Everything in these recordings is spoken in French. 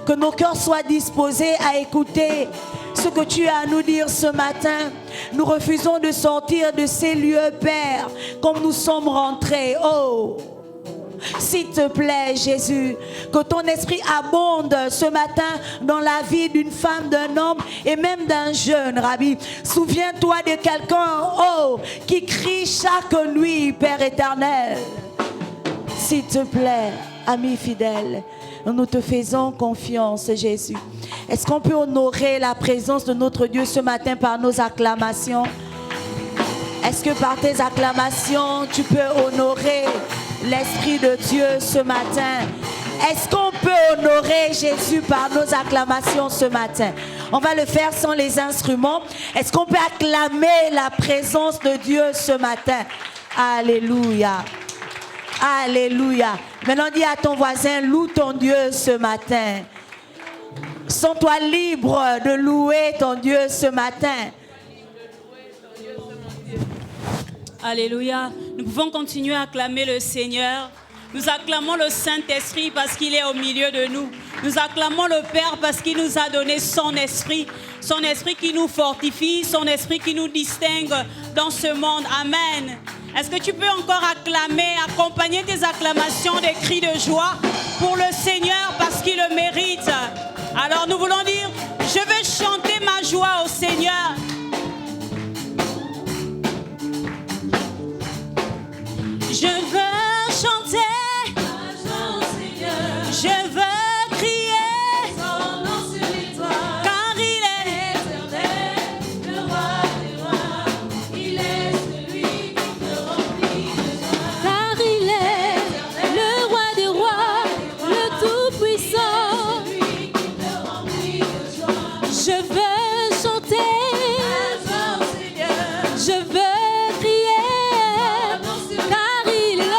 Que nos cœurs soient disposés à écouter ce que tu as à nous dire ce matin. Nous refusons de sortir de ces lieux, Père, comme nous sommes rentrés. Oh! S'il te plaît, Jésus, que ton esprit abonde ce matin dans la vie d'une femme, d'un homme et même d'un jeune, Rabbi. Souviens-toi de quelqu'un, oh, qui crie chaque nuit, Père éternel. S'il te plaît, ami fidèle, nous te faisons confiance, Jésus. Est-ce qu'on peut honorer la présence de notre Dieu ce matin par nos acclamations? Est-ce que par tes acclamations, tu peux honorer l'Esprit de Dieu ce matin? Est-ce qu'on peut honorer Jésus par nos acclamations ce matin? On va le faire sans les instruments. Est-ce qu'on peut acclamer la présence de Dieu ce matin? Alléluia. Alléluia. Maintenant, dis à ton voisin, loue ton Dieu ce matin. Sens-toi libre de louer ton Dieu ce matin. Alléluia. Nous pouvons continuer à acclamer le Seigneur. Nous acclamons le Saint-Esprit parce qu'il est au milieu de nous. Nous acclamons le Père parce qu'il nous a donné son esprit qui nous fortifie, son esprit qui nous distingue dans ce monde. Amen. Est-ce que tu peux encore acclamer, accompagner tes acclamations des cris de joie pour le Seigneur parce qu'il le mérite? Alors nous voulons dire, je veux chanter ma joie au Seigneur. Je veux chanter, je veux crier son nom sur les toits, car il est éternel, le roi des rois, il est celui qui te remplit de joie, car il est le roi des rois, le tout-puissant, celui qui te remplit de joie. Je veux chanter, je veux crier, car il est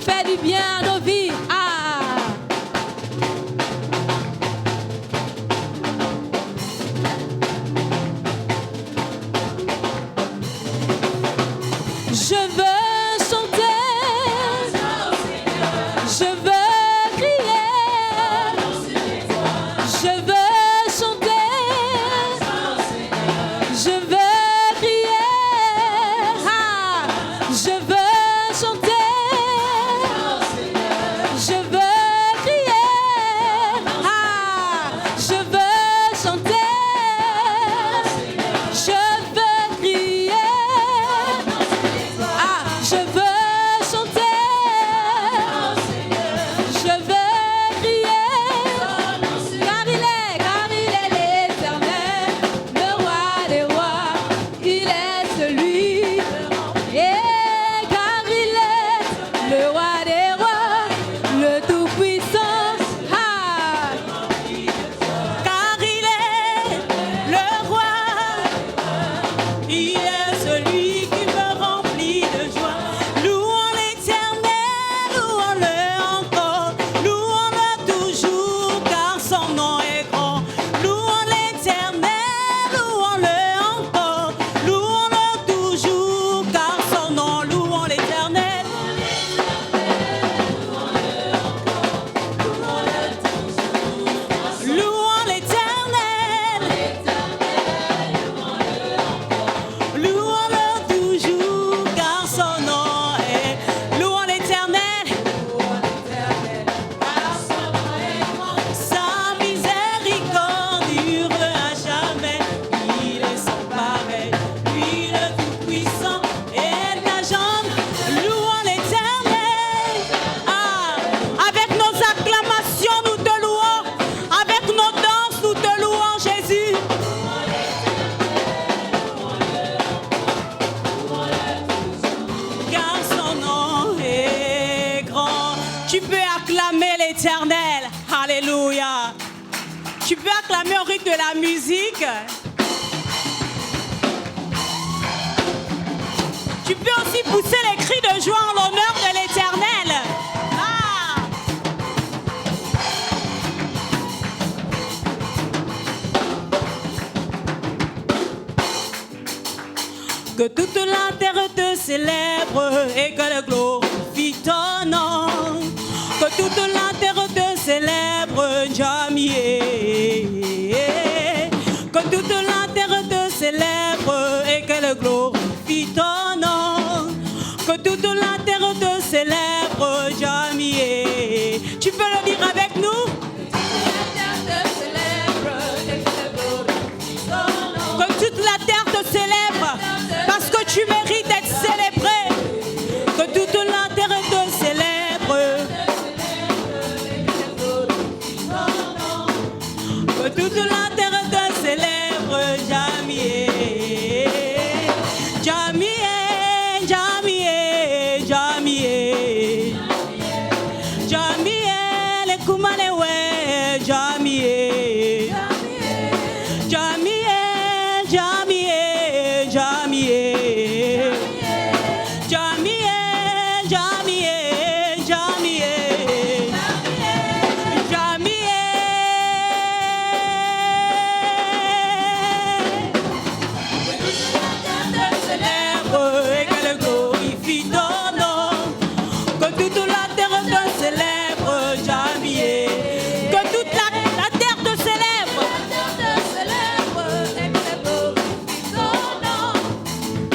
fait du bien à nos vies. Ah. Je veux chanter, je veux crier, je veux chanter, je veux crier, ah, je veux chanter, je veux crier, ah, je veux chanter, je veux crier. Ah, je veux chanter, je veux crier, car il est l'Éternel, le roi des rois, il est celui, et car il est le roi des rois, le tout-puissant, ah, Car il est le roi, il est celui qui me remplit de joie. Louons l'Éternel, louons-le encore, louons-le toujours, car son nom est grand. Louons l'Éternel, louons-le encore, louons-le toujours, car son nom, louons l'Éternel. Louons l'Éternel, louons-le toujours, car son nom est. Louons l'Éternel, sa miséricorde dure à jamais. Il est sans pareil, lui le tout-puissant et la jambe. Louons l'Éternel. Ah, avec nos acclamations, nous te louons. Avec nos danses, nous te louons, Jésus. Car son nom est grand. Tu peux acclamer l'Éternel. Alléluia. Tu peux acclamer au rythme de la musique. Tu peux aussi pousser les cris de joie en l'honneur de l'Éternel. Ah. Que toute la terre te célèbre et que le glorifie ton nom. Que toute la terre te célèbre, Jamié. Que toute la terre te célèbre et que le glorifie ton nom. Que toute la terre te célèbre, Jamié. Tu peux le dire avec nous? Que toute la terre te célèbre parce que tu mérites d'être célébré. Que toute la terre te célèbre. Que toute la terre te célèbre, Jamié. Jamié, Jamié, Jamié. Jamié, les Kumalewe, Jamié. Jamié, Jamié, Jamié. Jamié, Jamié, Jamié. Jamié. Célèbre et que le glorifie ton nom. Que toute la terre te célèbre, Jamié. Que toute la terre te célèbre.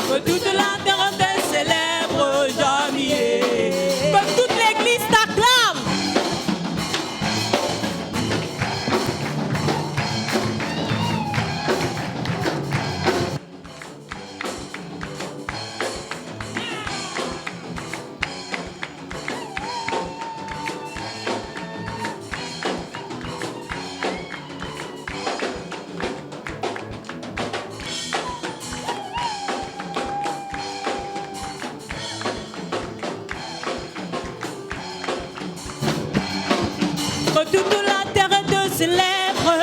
Que toute la terre te célèbre, Jamié. Que toute l'église t'acclame. Que toute la terre te célèbre.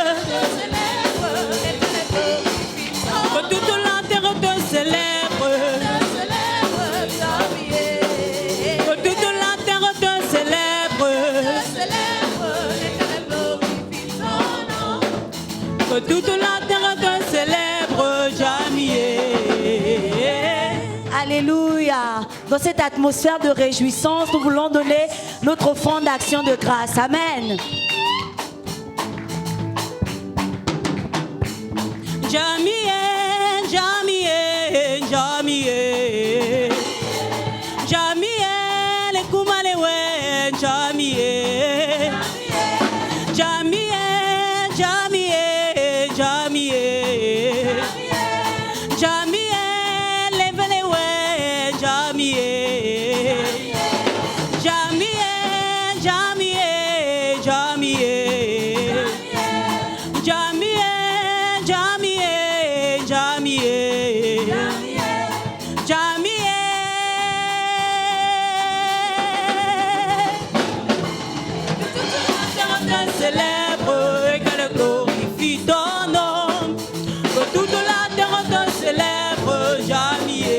Que toute la terre te célèbre. Que toute la terre toute la terre te célèbre, Jamié. Alléluia. Dans cette atmosphère de réjouissance, nous voulons donner notre offrande d'action de grâce. Amen. Jamié, Jamié, Jamié. Jamié, le Kumalewe, Jamié. Jamié, Jamié, Jamié. Jamié, levelewe, Jamié. Jamié, Jamié, Jamié. Jamié, Jamié, Jamié. Jamié. Célèbre et qu'elle glorifie ton nom. Que toute la terre te célèbre, Jamié.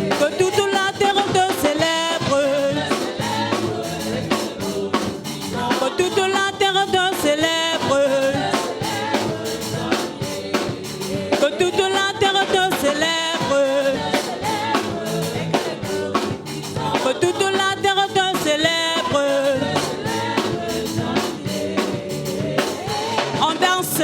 Que toute la terre te célèbre. Que toute la terre te célèbre. Que toute la terre te célèbre. Que toute la terre te célèbre. On danse.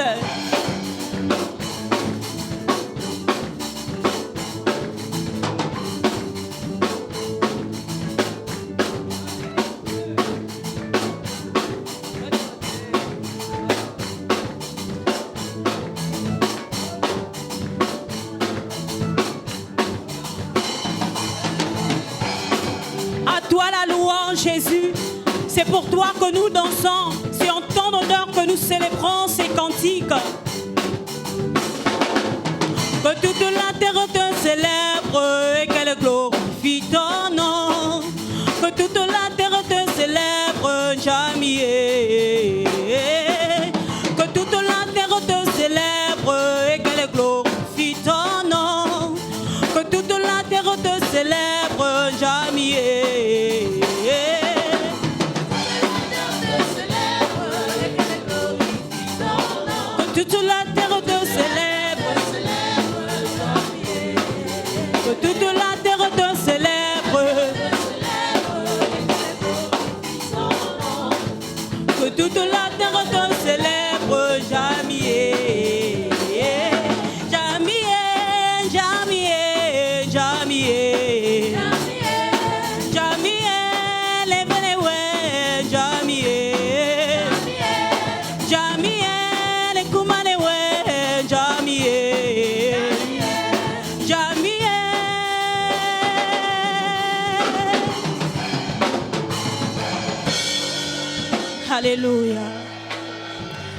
À toi la louange, Jésus. C'est pour toi que nous dansons. C'est en ton honneur que nous célébrons ces cantiques. Que toute la terre te célèbre et qu'elle glorifie ton nom. Que toute la terre te célèbre, Jamié. Que toute la terre te célèbre et qu'elle glorifie ton nom. Que toute la terre te célèbre, Jamié. Que toute la terre te célèbre. Que toute la terre te célèbre. Que toute la terre te célèbre, Jamié. Jamié, Jamié, Jamié. Jamié, levelewe, Jamié. Jamié, le Kumalewe, Jamié. Jamié. Alléluia.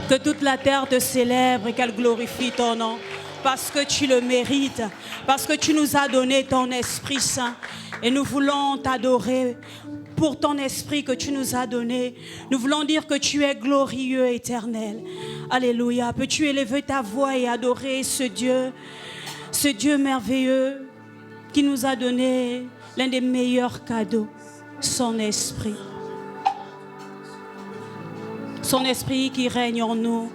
Que toute la terre te célèbre et qu'elle glorifie ton nom. Parce que tu le mérites. Parce que tu nous as donné ton Esprit Saint. Et nous voulons t'adorer pour ton Esprit que tu nous as donné. Nous voulons dire que tu es glorieux, éternel. Alléluia. Peux-tu élever ta voix et adorer ce Dieu merveilleux qui nous a donné l'un des meilleurs cadeaux, son Esprit. Son Esprit qui règne en nous.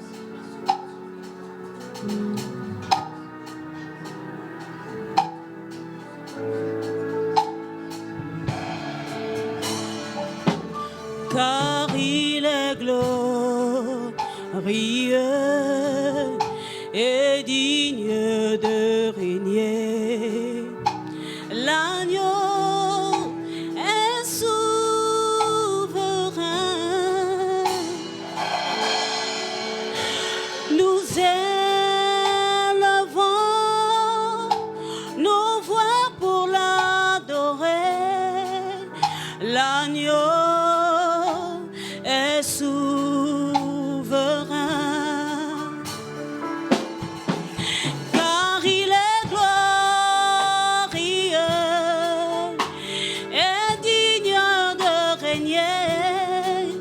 Car il est glorieux et digne de régner. L'agneau est souverain. Nous élevons nos voix pour l'adorer. L'agneau est souverain. Car il est glorieux et digne de régner.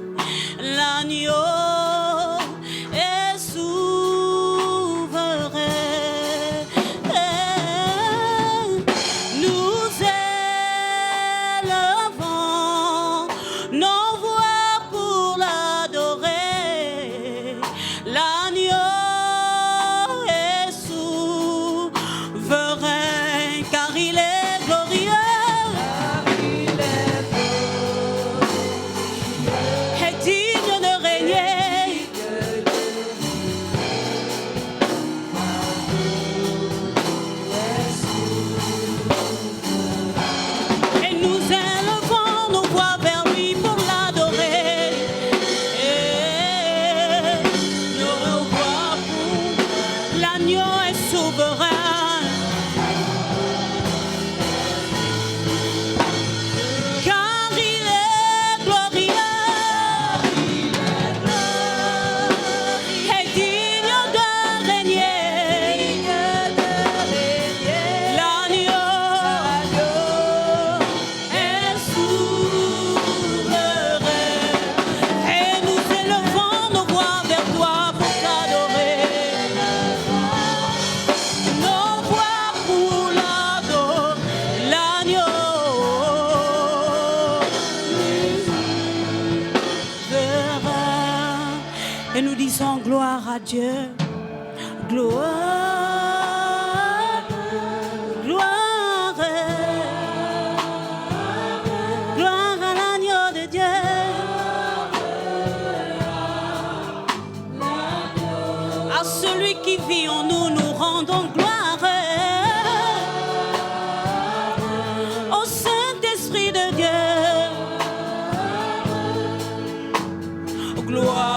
L'agneau est souverain. Nous élevons nos voix pour l'adorer. L'agneau Et nous disons gloire à Dieu. Gloire, gloire, gloire à l'agneau de Dieu. À celui qui vit en nous, nous rendons gloire. Au Saint-Esprit de Dieu. Gloire.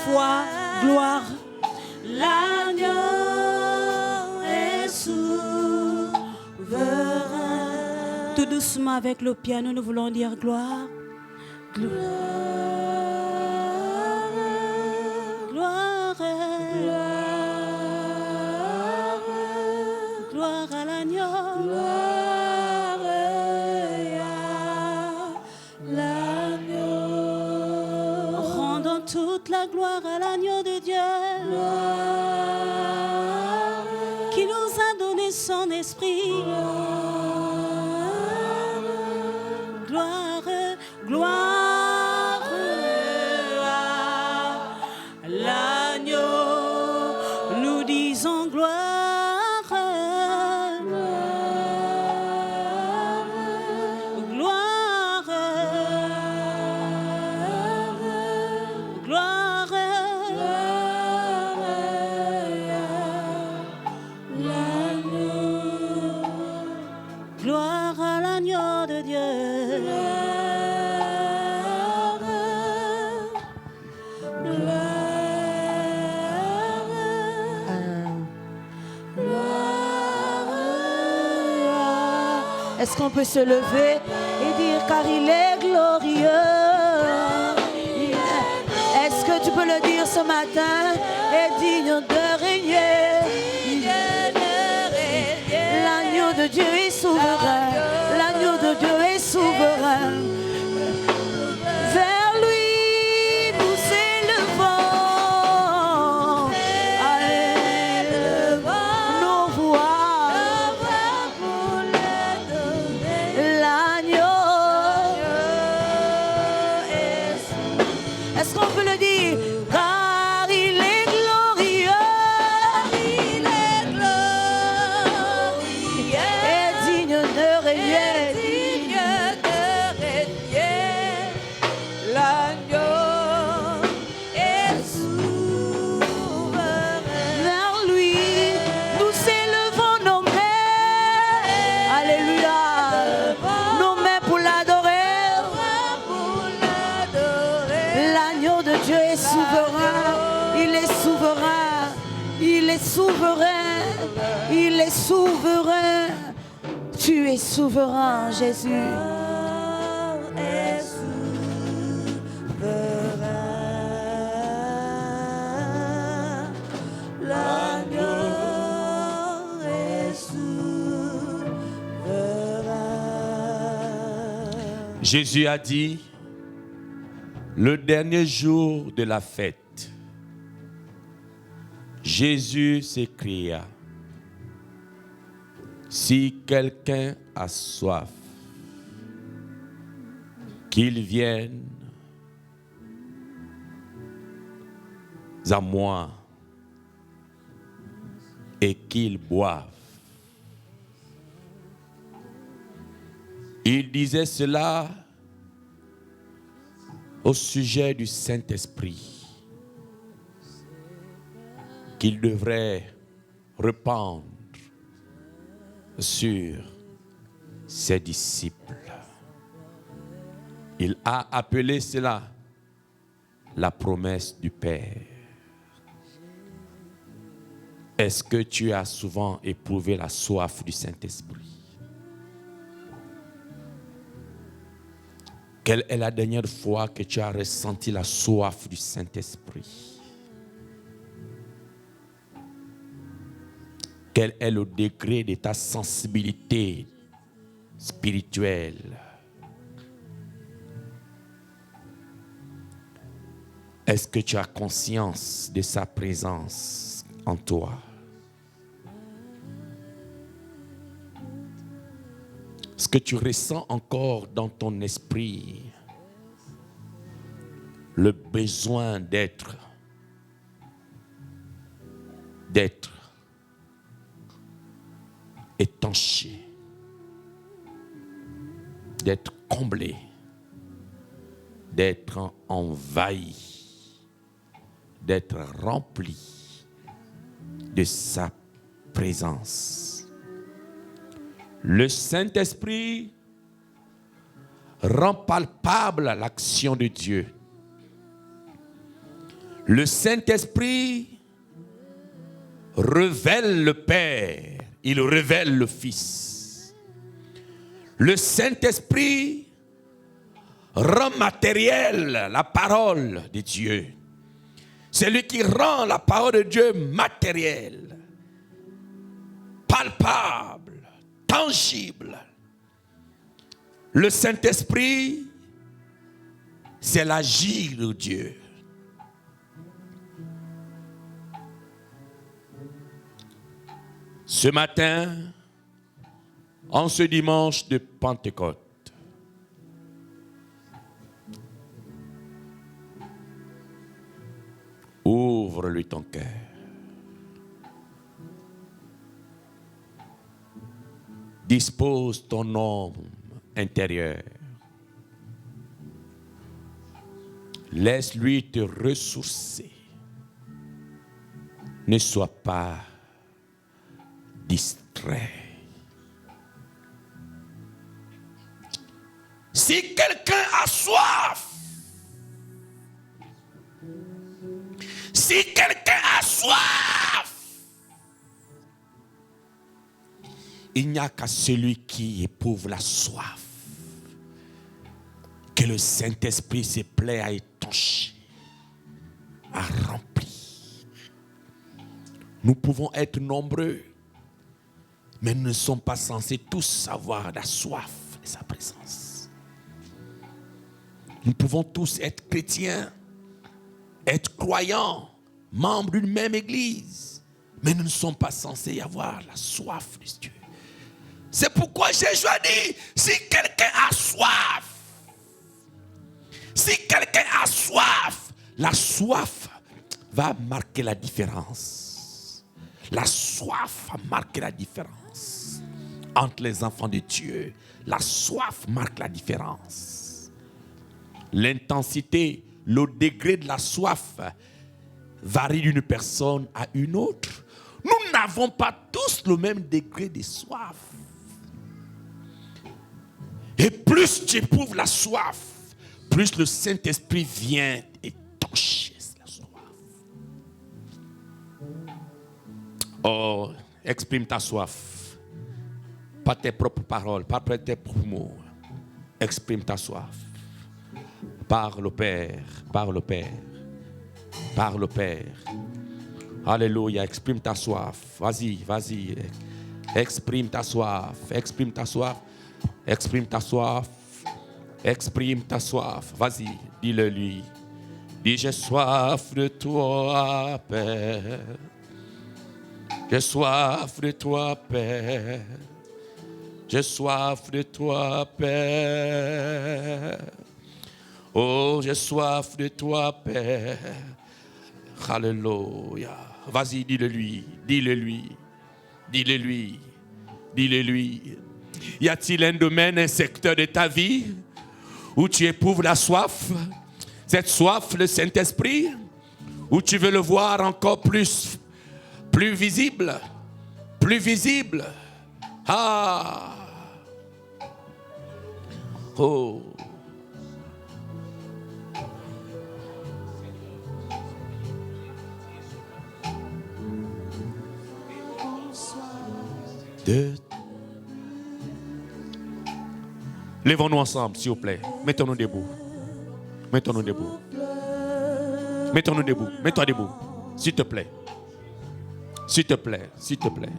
Fois, gloire. L'agneau est souverain. Tout doucement avec le piano, nous voulons dire gloire. Gloire. Gloire. Gloire à l'agneau. Gloire à l'agneau. Rendons toute la gloire à l'agneau de Dieu qui nous a donné son esprit. Gloire, gloire à l'agneau. Nous disons gloire. Gloire à l'agneau de Dieu. Est-ce qu'on peut se lever et dire car il est glorieux? Est-ce que tu peux le dire ce matin? Est digne de régner. L'agneau de Dieu est souverain. L'agneau de Dieu est souverain. Vers lui nous élevons. Allez, nos voix. L'agneau. Est-ce qu'on peut le dire? Car il est glorieux. Il est glorieux. Et digne de régner. L'agneau est souverain. Vers lui, nous élevons nos mains. Alléluia. Nos mains pour l'adorer. L'agneau de Dieu est souverain. Il est souverain. Il est souverain. Il est souverain. Tu es souverain, Jésus. L'agneau est souverain. Jésus a dit, le dernier jour de la fête, Jésus s'écria, si quelqu'un a soif, qu'il vienne à moi et qu'il boive. Il disait cela au sujet du Saint-Esprit qu'il devrait répandre sur ses disciples. Il a appelé cela la promesse du Père. Est-ce que tu as souvent éprouvé la soif du Saint-Esprit? Quelle est la dernière fois que tu as ressenti la soif du Saint-Esprit? Quel est le degré de ta sensibilité spirituelle? Est-ce que tu as conscience de sa présence en toi? Est-ce que tu ressens encore dans ton esprit le besoin d'être étanché, d'être comblé, d'être envahi, d'être rempli de sa présence? Le Saint-Esprit rend palpable l'action de Dieu. Le Saint-Esprit révèle le Père, il révèle le Fils. Le Saint-Esprit rend matériel la parole de Dieu. C'est lui qui rend la parole de Dieu matérielle, palpable, tangible. Le Saint-Esprit, c'est l'agir de Dieu. Ce matin, en ce dimanche de Pentecôte, ouvre-lui ton cœur. Dispose ton homme intérieur. Laisse-lui te ressourcer. Ne sois pas distrait. Si quelqu'un a soif, si quelqu'un a soif, il n'y a qu'à celui qui éprouve la soif que le Saint-Esprit se plaît à étancher, à remplir. Nous pouvons être nombreux, mais nous ne sommes pas censés tous avoir la soif de sa présence. Nous pouvons tous être chrétiens, être croyants, membres d'une même église, mais nous ne sommes pas censés avoir la soif de Dieu. C'est pourquoi Jésus a dit, si quelqu'un a soif, la soif va marquer la différence. La soif va marquer la différence entre les enfants de Dieu. La soif marque la différence. L'intensité, le degré de la soif varie d'une personne à une autre. Nous n'avons pas tous le même degré de soif. Et plus tu éprouves la soif, plus le Saint-Esprit vient étancher la soif. Oh, exprime ta soif. Pas tes propres paroles, pas tes propres mots. Exprime ta soif. Parle au Père, parle au Père, parle au Père. Alléluia, exprime ta soif. Vas-y, vas-y. Exprime ta soif, exprime ta soif. Exprime ta soif, Exprime ta soif. Vas-y, dis-le lui. Dis, j'ai soif de toi, Père. J'ai soif de toi, Père. J'ai soif de toi, Père. Oh, j'ai soif de toi, Père. Alléluia. Vas-y, dis-le lui. Dis-le lui. Dis-le lui. Dis-le lui. Y a-t-il un domaine, un secteur de ta vie où tu éprouves la soif? Cette soif, le Saint-Esprit, où tu veux le voir encore plus visible, plus visible. Ah, oh. Lèvons-nous ensemble, s'il vous plaît. Mettons-nous debout. Mettons-nous debout. Mettons-nous debout. Mets-toi debout. S'il te plaît. S'il te plaît. S'il te plaît.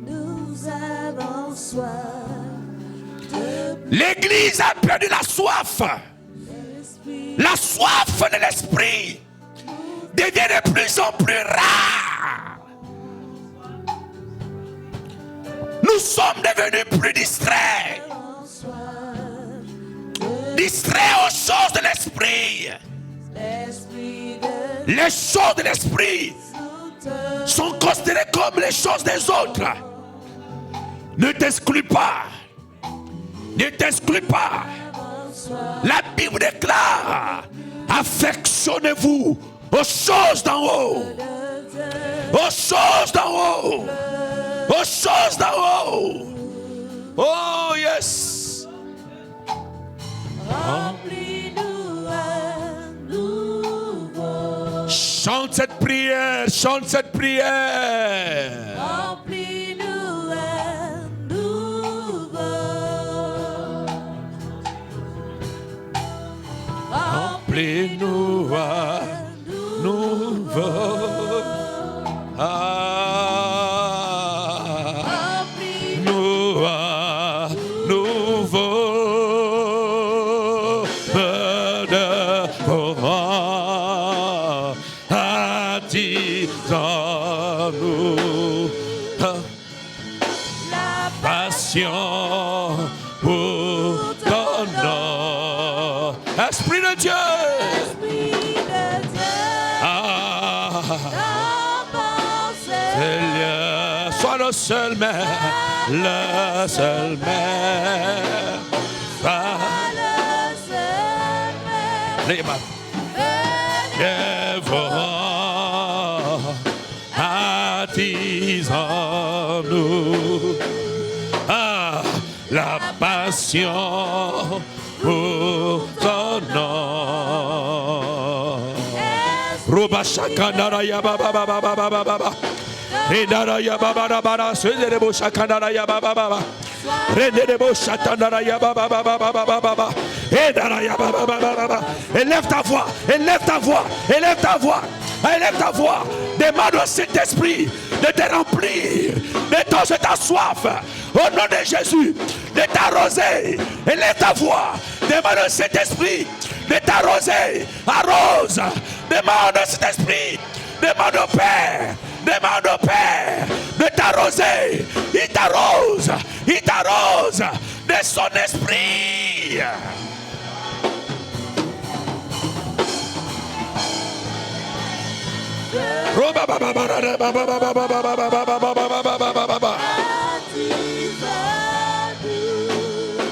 Nous avons soif. L'Église a perdu la soif. La soif de l'Esprit devient de plus en plus rare. Nous sommes devenus plus distraits. Distraits aux choses de l'Esprit. Les choses de l'Esprit sont considérées comme les choses des autres. Ne t'exclus pas. Ne t'exclus pas. La Bible déclare: affectionnez-vous aux choses d'en haut. Aux choses d'en haut. Aux choses d'en haut. Oh yes. Remplis-nous à nouveau. Chante cette prière. Chante cette prière. Remplis-nous à nouveau. Remplis-nous à nouveau. Nous à nouveau. Attisons-nous la passion pour ton nom. Esprit de Dieu. Seigneur, sois le seul maire, le seul maire. Attisons-nous la passion pour ton nom. Roba shakandara ya baba baba baba baba. Redara ya baba baba. Sederebo shakandara ya baba baba. Redebo shatandara ya baba baba baba baba. Redara ya baba baba baba. Élève ta voix, élève ta voix, élève ta voix. Élève ta voix. Demande au Saint-Esprit de te remplir, de ta soif. Au nom de Jésus, de t'arroser. Élève ta voix. Demande au Saint-Esprit de t'arroser. Arrose. Demande au Saint-Esprit. Demande au Père. Demande au Père de t'arroser. Il t'arrose. Il t'arrose de son esprit.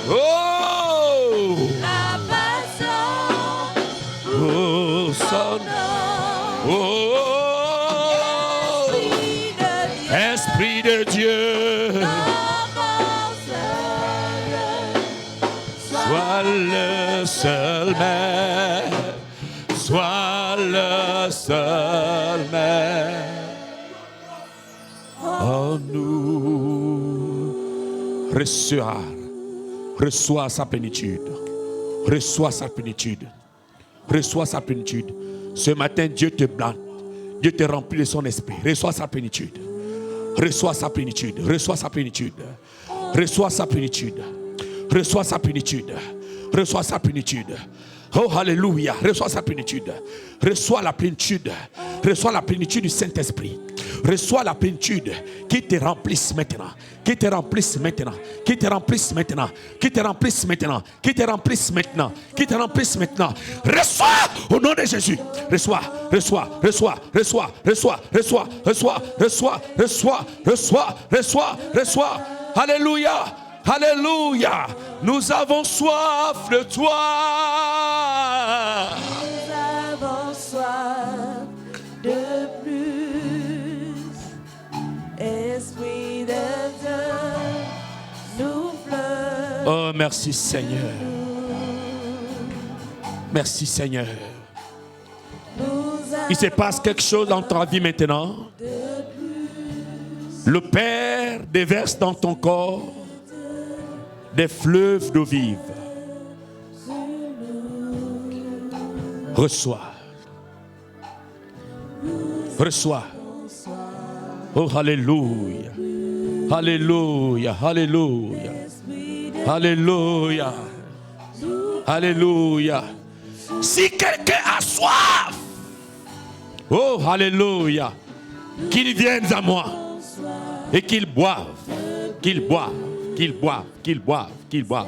Oh, La passion oh, son, oh, Esprit de Dieu, sois le seul maire, sois le seul maire en nous. Reçois sa plénitude, reçois sa plénitude, reçois sa plénitude. Ce matin, Dieu te blâme, Dieu te remplit de son esprit. Reçois sa plénitude, reçois sa plénitude, reçois sa plénitude, reçois sa plénitude, reçois sa plénitude. Reçois sa plénitude. Oh, alléluia. Reçois sa plénitude. Reçois la plénitude. Reçois la plénitude du Saint-Esprit. Reçois la plénitude qui te remplisse maintenant. Qui te remplisse maintenant. Qui te remplisse maintenant. Qui te remplisse maintenant. Qui te remplisse maintenant. Qui te remplisse maintenant. Reçois au nom de Jésus. Reçois, reçois, reçois, reçois, reçois, reçois, reçois, reçois, reçois, reçois, reçois, reçois. Alléluia. Alléluia. Nous avons soif de toi. Nous avons soif de plus. Esprit de Dieu, nous pleure. Oh, merci Seigneur. Merci Seigneur. Il se passe quelque chose dans ta vie maintenant. Le Père déverse dans ton corps des fleuves d'eau vive. Reçois. Reçois. Oh, alléluia. Alléluia. Alléluia. Alléluia. Alléluia. Si quelqu'un a soif, oh, alléluia, qu'il vienne à moi et qu'il boive. Qu'il boive. Qu'il boive, qu'il boive, qu'il boive.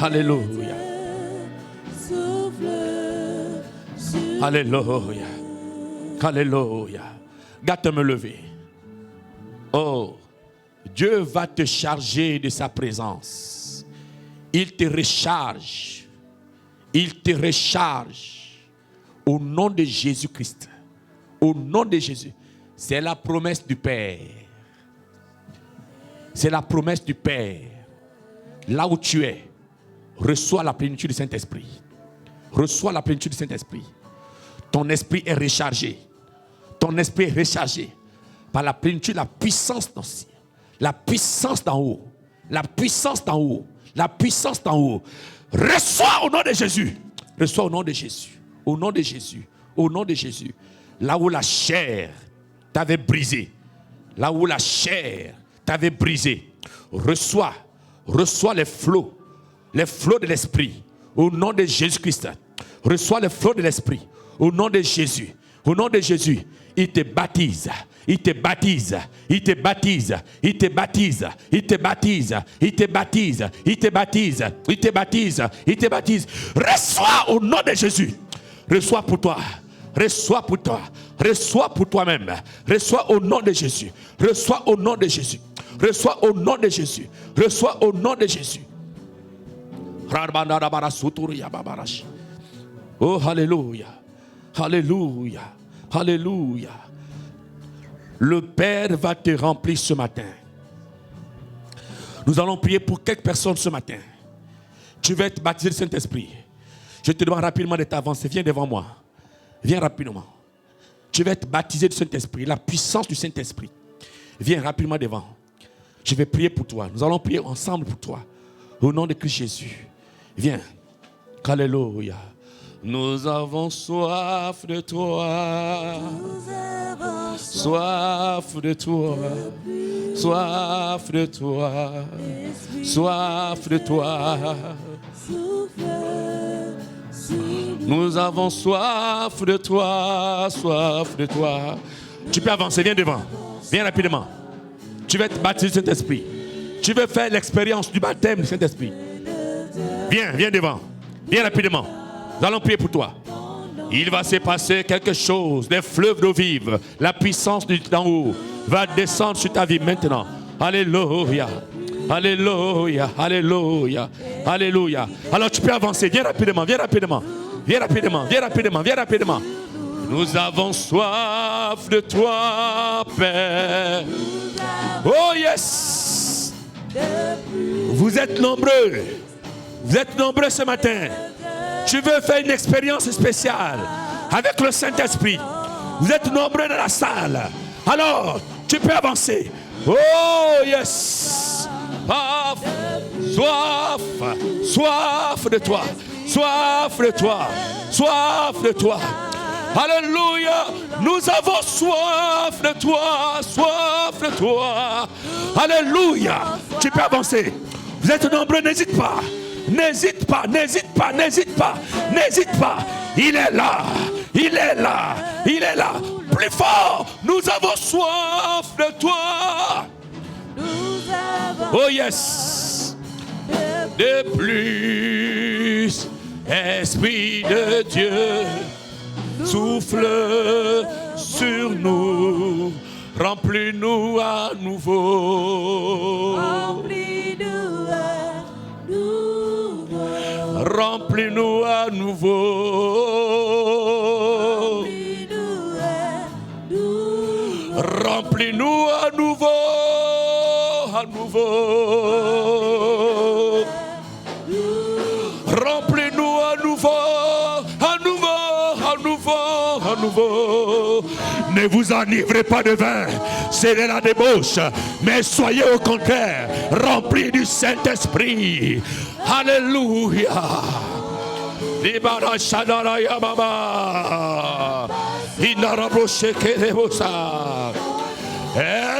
Alléluia. Alléluia. Alléluia. Garde me lever. Oh, Dieu va te charger de sa présence. Il te recharge. Il te recharge. Au nom de Jésus-Christ. Au nom de Jésus. C'est la promesse du Père. C'est la promesse du Père. Là où tu es, reçois la plénitude du Saint-Esprit. Reçois la plénitude du Saint-Esprit. Ton esprit est rechargé. Ton esprit est rechargé par la plénitude, la puissance d'en haut. La puissance d'en haut. La puissance d'en haut. La puissance d'en haut. Reçois au nom de Jésus. Reçois au nom de Jésus. Au nom de Jésus. Au nom de Jésus. Là où la chair t'avait brisé. Là où la chair t'avait brisé. Reçois les flots de l'esprit au nom de Jésus-Christ. Reçois les flots de l'esprit au nom de Jésus. Au nom de Jésus, il te baptise. Il te baptise, il te baptise, il te baptise, il te baptise, il te baptise, il te baptise, il te baptise, il te baptise. Reçois au nom de Jésus. Reçois pour toi. Reçois pour toi. Reçois pour toi-même. Reçois au nom de Jésus. Reçois au nom de Jésus. Reçois au nom de Jésus. Reçois au nom de Jésus. Oh, alléluia. Alléluia. Alléluia. Le Père va te remplir ce matin. Nous allons prier pour quelques personnes ce matin. Tu vas être baptisé du Saint-Esprit. Je te demande rapidement de t'avancer. Viens devant moi. Viens rapidement. Tu vas être baptisé du Saint-Esprit. La puissance du Saint-Esprit. Viens rapidement devant. Je vais prier pour toi. Nous allons prier ensemble pour toi. Au nom de Christ Jésus. Viens. Alléluia. Nous avons soif de toi. Soif de toi. Soif de toi. Soif de toi. Nous avons soif de toi. Soif de toi. Tu peux avancer, viens devant. Viens rapidement. Tu vas être baptisé du Saint-Esprit. Tu veux faire l'expérience du baptême du Saint-Esprit. Viens, viens devant. Viens rapidement. Nous allons prier pour toi. Il va se passer quelque chose. Des fleuves d'eau vive. La puissance d'en haut va descendre sur ta vie maintenant. Alléluia. Alléluia. Alléluia. Alléluia. Alors tu peux avancer. Viens rapidement. Viens rapidement. Viens rapidement. Viens rapidement. Viens rapidement. Nous avons soif de toi, Père. Oh yes. Vous êtes nombreux. Vous êtes nombreux ce matin. Tu veux faire une expérience spéciale avec le Saint-Esprit. Vous êtes nombreux dans la salle. Alors, tu peux avancer. Oh yes. Soif. Soif de toi. Soif de toi. Soif de toi. Alléluia. Nous avons soif de toi. Soif de toi. Alléluia. Tu peux avancer. Vous êtes nombreux, n'hésite pas. N'hésite pas, n'hésite pas, n'hésite pas, n'hésite pas. Il est là, il est là, il est là. Plus fort, nous avons soif de toi. Oh yes. De plus, Esprit de Dieu, souffle sur nous, remplis-nous à nouveau. Remplis-nous à nouveau. Remplis-nous à nouveau. Remplis-nous à nouveau. À nouveau. Remplis-nous à nouveau. À nouveau. À nouveau. À nouveau. Ne vous enivrez pas de vin, c'est de la débauche, mais soyez au contraire remplis du Saint-Esprit. Alléluia.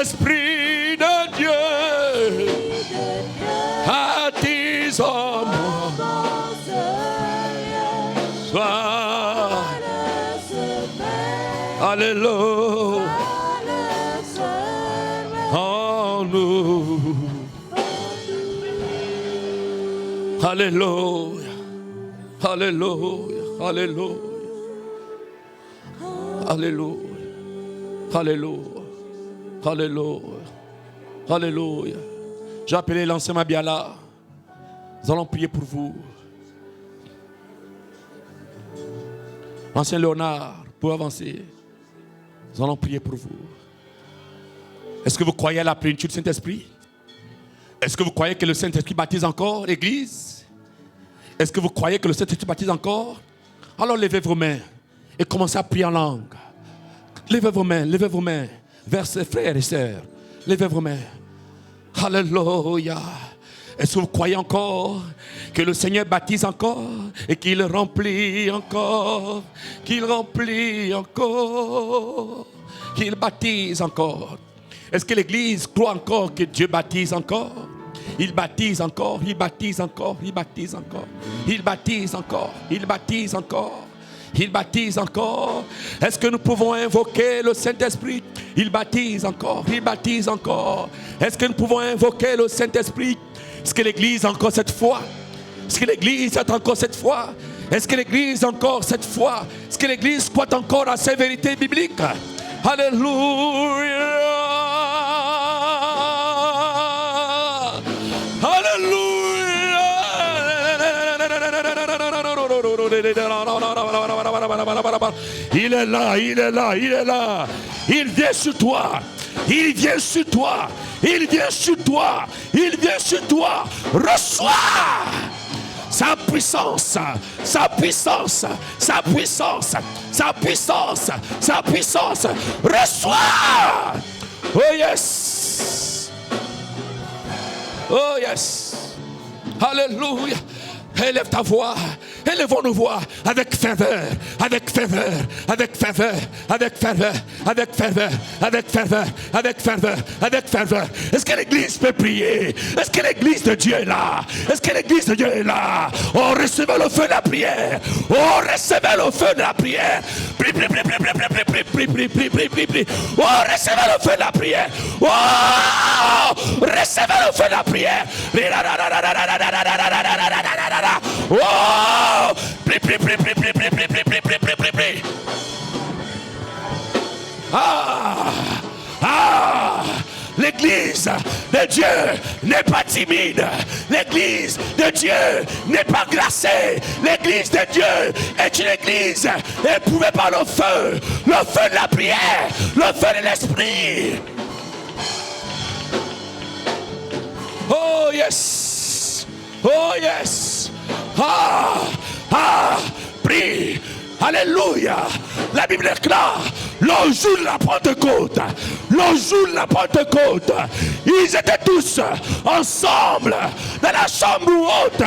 Esprit de Dieu, attise en moi. Sois. Alléluia. En nous. Alléluia. Alléluia. Alléluia. Alléluia. Alléluia. Alléluia. Alléluia. J'ai appelé l'ancien Mabiala. Nous allons prier pour vous. Ancien Léonard, pour avancer. Nous allons prier pour vous. Est-ce que vous croyez à la plénitude du Saint-Esprit? Est-ce que vous croyez que le Saint-Esprit baptise encore l'Église? Est-ce que vous croyez que le Saint-Esprit baptise encore? Alors levez vos mains et commencez à prier en langue. Levez vos mains vers ses frères et sœurs. Levez vos mains. Alléluia. Est-ce que vous croyez encore que le Seigneur baptise encore et qu'il remplit encore, qu'il remplit encore, qu'il baptise encore? Est-ce que l'Église croit encore que Dieu baptise encore? Il baptise encore, il baptise encore, il baptise encore, il baptise encore, il baptise encore, il baptise encore. Est-ce que nous pouvons invoquer le Saint-Esprit? Il baptise encore, il baptise encore. Est-ce que nous pouvons invoquer le Saint-Esprit? Est-ce que l'Église encore cette foi? Est-ce que l'Église est encore cette foi? Est-ce que l'Église encore cette foi? Est-ce que l'Église croit encore à ces vérités bibliques? Alléluia! Alléluia! Il est là, il est là, il est là. Il vient sur toi. Il vient sur toi. Il vient sur toi. Il vient sur toi. Reçois sa puissance, sa puissance, sa puissance, sa puissance, sa puissance. Reçois. Oh yes. Oh yes. Alléluia. Élève ta voix, élevons nos voix avec ferveur, avec ferveur, avec ferveur, avec ferveur, avec ferveur, avec ferveur, avec ferveur, avec ferveur. Est-ce que l'Église peut prier? Est-ce que l'Église de Dieu est là? Est-ce que l'Église de Dieu est là? Oh, recevez le feu de la prière. Oh, recevez le feu de la prière. Prie, prie, prie, prie, prie, prie, prie, prie, prie, prie, prie, prie, prie. Oh, recevez le feu de la prière. Oh, recevez le feu de la prière. Oh! Prie, prie, prie, prie, prie, prie, prie, prie, prie, prie, prie, prie, prie. Ah! Ah! L'église de Dieu n'est pas timide. L'église de Dieu n'est pas glacée. L'église de Dieu est une église éprouvée par le feu de la prière, le feu de l'esprit. Oh yes! Oh yes! Ah! Ah! Prie! Alléluia! La Bible est claire. Le jour de la Pentecôte, ils étaient tous ensemble dans la chambre haute,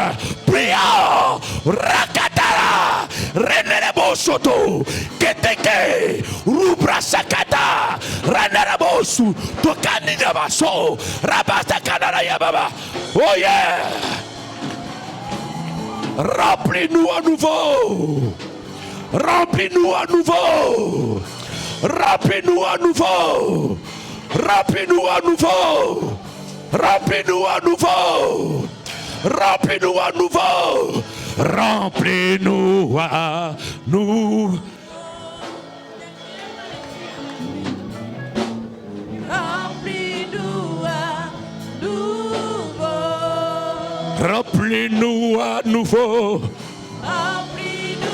priant. Rakatara, Renerebo Soto, Keteke, Rubra Sakata, Ranarabosu, Tokanina Baso, Rabata Kanara Yababa. Oh yeah! Remplis-nous à nouveau. Remplis-nous à nouveau. Remplis-nous à nouveau. Remplis-nous à nouveau. Remplis-nous à nouveau. Remplis-nous à nouveau. Remplis-nous à nous. Remplis-nous à nouveau.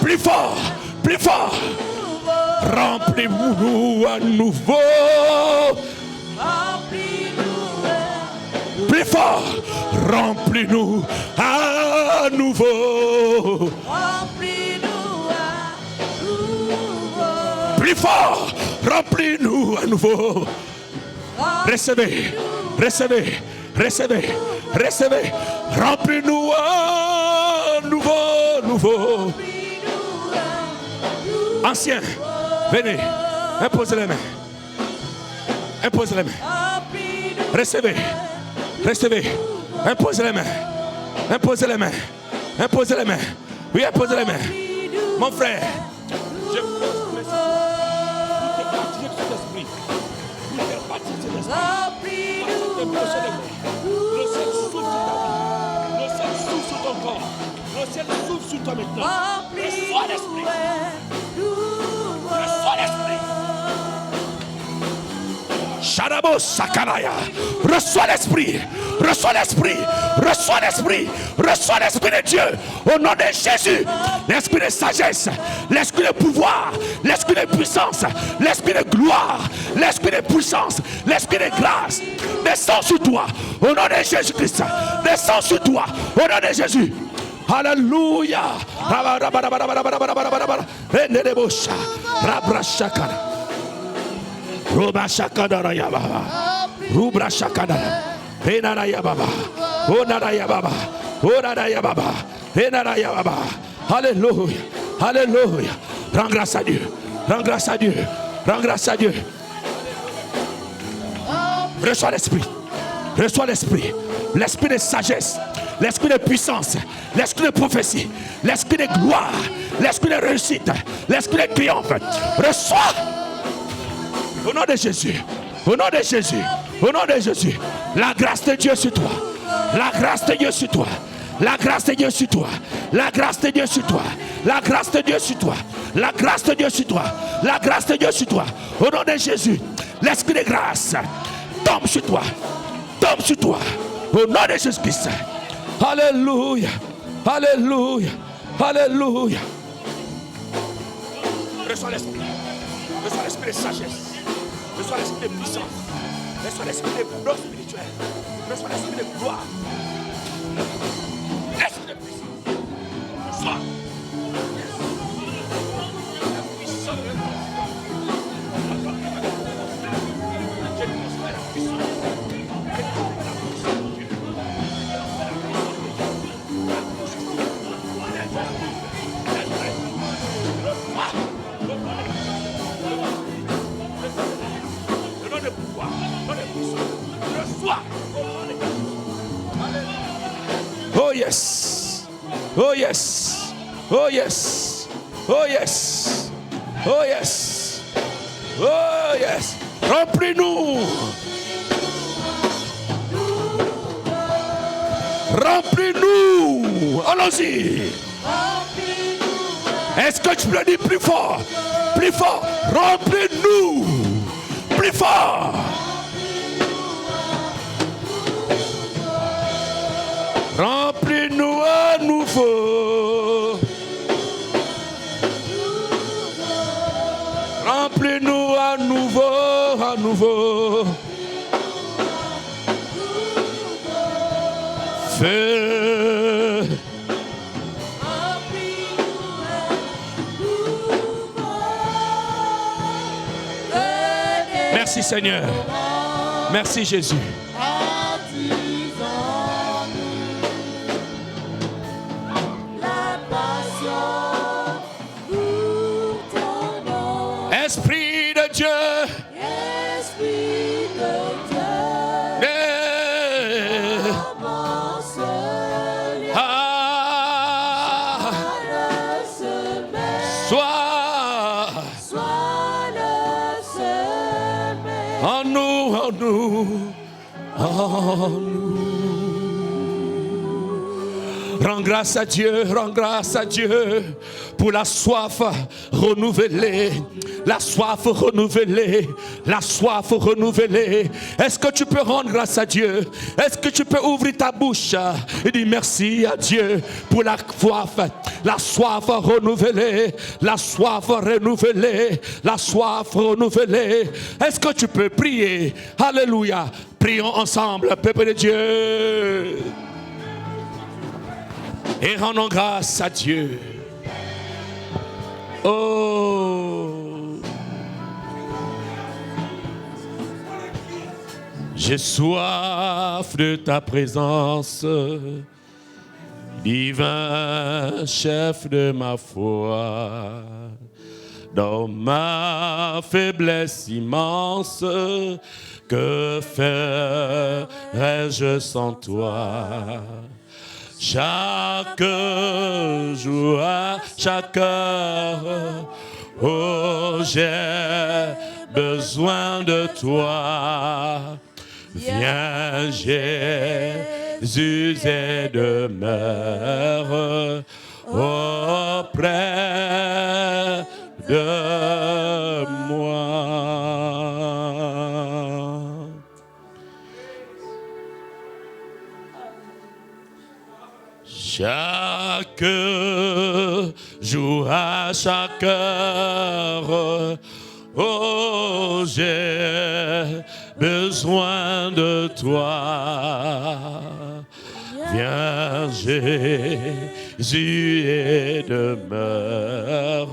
Plus fort, plus fort. Remplis-nous à nouveau. Plus fort. Remplis-nous à nouveau. Plus fort. Remplis-nous à nouveau. Recevez, recevez, recevez, recevez. Remplis-nous à nouveau. Anciens, venez, imposez les mains. Imposez les mains. Recevez, recevez. Imposez les mains. Imposez les mains. Imposez les mains. Oui, imposez les mains. Mon frère, je vous laisse. Tout est parti de cet esprit. Tout est parti de cet esprit. Le ciel souffle sur ta vie. Le ciel souffle sur ton corps. Le ciel souffle sur toi maintenant. Reçois l'esprit. Reçois l'esprit. Shadabo Sakaraya. Reçois l'esprit. Reçois l'esprit. Reçois l'esprit. Reçois l'esprit de Dieu. Au nom de Jésus. L'esprit de sagesse. L'esprit de pouvoir. L'esprit de puissance. L'esprit de gloire. L'esprit de puissance. L'esprit de grâce. Descends sur toi. Au nom de Jésus-Christ. Descends sur toi. Au nom de Jésus. Alléluia. Ruba Shakadara Yababa. Rubra Shakadara. Renara Yababa. Onara Yababa. Onara Yababa. Renara Yababa. Alléluia. Alléluia. Rends grâce à Dieu. Rends grâce à Dieu. Rends grâce à Dieu. Reçois l'esprit. Reçois l'esprit. L'esprit de sagesse. L'esprit de puissance. L'esprit de prophétie. L'esprit de gloire. L'esprit de réussite. L'esprit de triomphe. Reçois. Au nom de Jésus, au nom de Jésus, au nom de Jésus, la grâce de Dieu sur toi, la grâce de Dieu sur toi, la grâce de Dieu sur toi, la grâce de Dieu sur toi, la grâce de Dieu sur toi, la grâce de Dieu sur toi, la grâce de Dieu sur toi, au nom de Jésus, l'esprit de grâce tombe sur toi, au nom de Jésus-Christ. Alléluia, alléluia, alléluia. Reçois l'esprit de sagesse. Reçois l'esprit de puissance. Reçois l'esprit de gloire spirituelle. Reçois l'esprit de gloire. L'esprit de puissance. Reçois. Oh yes, oh yes, oh yes, oh yes, oh yes, oh yes. Remplis-nous, remplis-nous. Allons-y. Est-ce que tu peux le dire plus fort, plus fort? Remplis-nous, plus fort. Remplis-nous à nouveau. Remplis-nous à nouveau, à nouveau. Feu. Merci Seigneur. Merci Jésus. Esprit de Dieu. Esprit de Dieu. nous, en nous. Rends grâce à Dieu pour la soif renouvelée, la soif renouvelée, la soif renouvelée. Est-ce que tu peux rendre grâce à Dieu? Est-ce que tu peux ouvrir ta bouche et dire merci à Dieu pour la soif renouvelée, la soif renouvelée, la soif renouvelée. Est-ce que tu peux prier? Alléluia. Prions ensemble, peuple de Dieu. Et rendons grâce à Dieu. Oh, j'ai soif de ta présence, divin chef de ma foi. Dans ma faiblesse immense, que ferais-je sans toi? Chaque jour, à chaque heure, oh, j'ai besoin de toi. Viens, Jésus, et demeure auprès de moi. Chaque jour, à chaque heure, oh, j'ai besoin de toi. Viens, Jésus, et demeure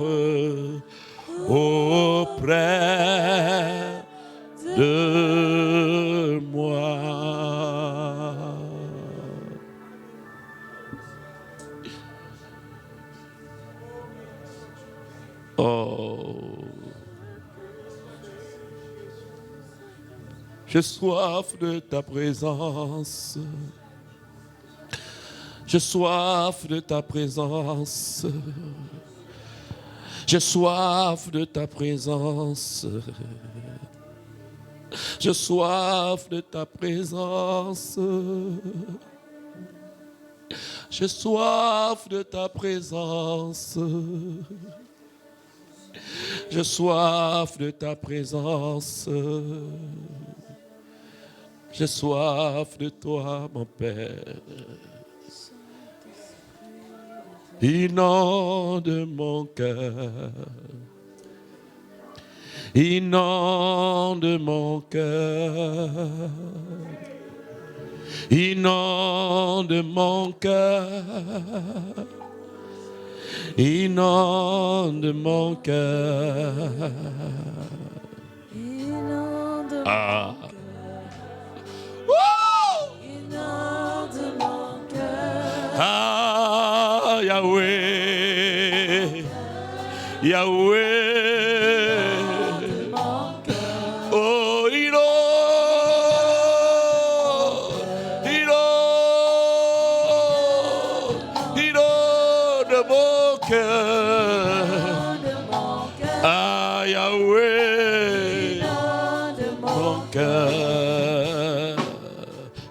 auprès de moi. Oh, j'ai soif de ta présence. J'ai soif de ta présence. J'ai soif de ta présence. J'ai soif de ta présence. J'ai soif de ta présence. J'ai soif de ta présence. J'ai soif de toi, mon Père. Inonde mon cœur. Inonde mon cœur. Inonde mon cœur. Inonde mon cœur. Inonde Ah. Inonde mon cœur. Ah, Yahweh. Yahweh. Oh, de mon cœur. Ah, Yahweh, de mon cœur,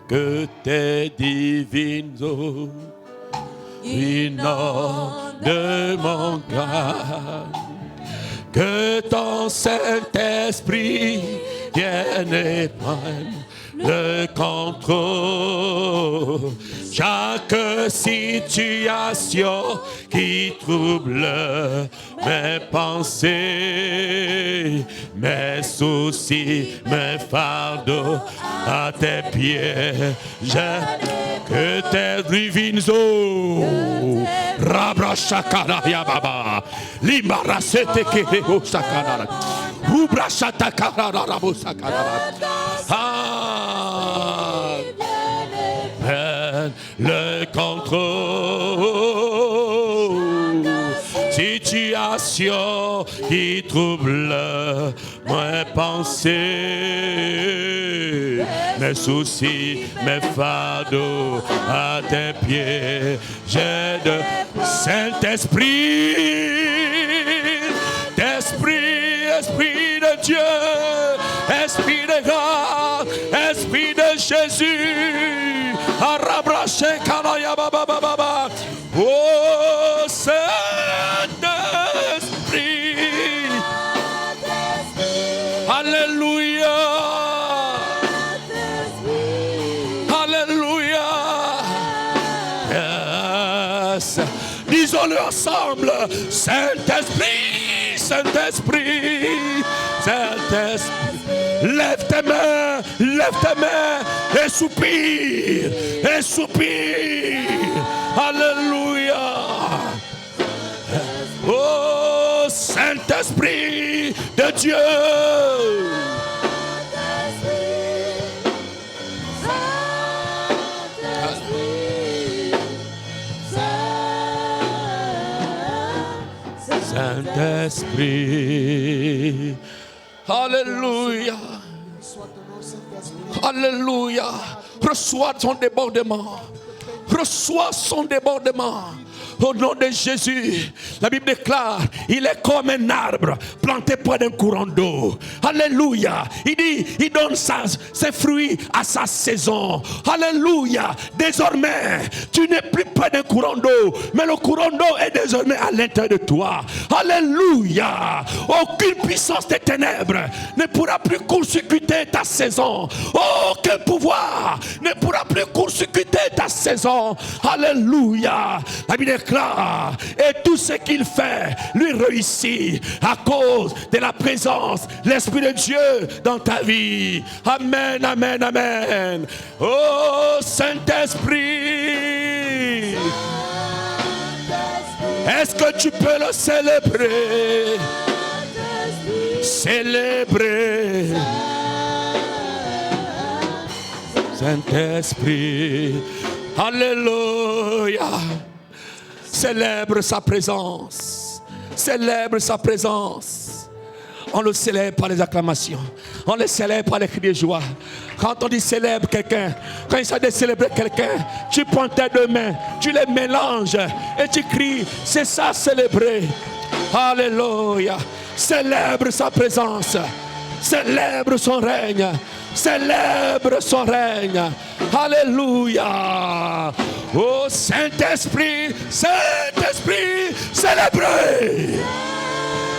que tes divines eaux inondent mon cœur, que ton Saint-Esprit vienne et prenne le contrôle. Chaque situation qui trouble mes pensées, mes soucis, mes fardeaux à tes pieds, que tes divines eaux, Rabra Shakara Yababa, Limbara Sete Kereo Shakara, Ubra Shatakara Rabo Shakara. Le contrôle, situation qui trouble mes pensées, mes soucis, mes fardeaux à tes pieds. J'ai de Saint-Esprit, Esprit de Dieu, Esprit de grâce, Esprit de Jésus. Arabraché kanaya baba baba baba. Oh Saint-Esprit. Alléluia. Alléluia. Yes. Disons-le ensemble. Saint-Esprit, Saint-Esprit, Saint-Esprit. Lève tes mains et soupire, et soupire. Alléluia. Oh Saint-Esprit de Dieu. Saint-Esprit. Alléluia. Alléluia. Reçois son débordement. Reçois son débordement. Au nom de Jésus, la Bible déclare, il est comme un arbre planté près d'un courant d'eau. Alléluia. Il dit, il donne ses fruits à sa saison. Alléluia. Désormais, tu n'es plus près d'un courant d'eau, mais le courant d'eau est désormais à l'intérieur de toi. Alléluia. Aucune puissance des ténèbres ne pourra plus court-circuiter ta saison. Aucun pouvoir ne pourra plus court-circuiter ta saison. Alléluia. La Bible déclare, et tout ce qu'il fait lui réussit à cause de la présence de l'Esprit de Dieu dans ta vie. Amen, amen, amen. Oh Saint-Esprit, est-ce que tu peux le célébrer? Célébrer. Saint-Esprit, alléluia. Célèbre sa présence. Célèbre sa présence. On le célèbre par les acclamations. On le célèbre par les cris de joie. Quand on dit célèbre quelqu'un, quand il s'agit de célébrer quelqu'un, tu prends tes deux mains, tu les mélanges et tu cries, c'est ça célébrer. Alléluia. Célèbre sa présence. Célèbre son règne. Célèbre son règne. Alléluia. Oh Saint-Esprit, Saint-Esprit, célébrez.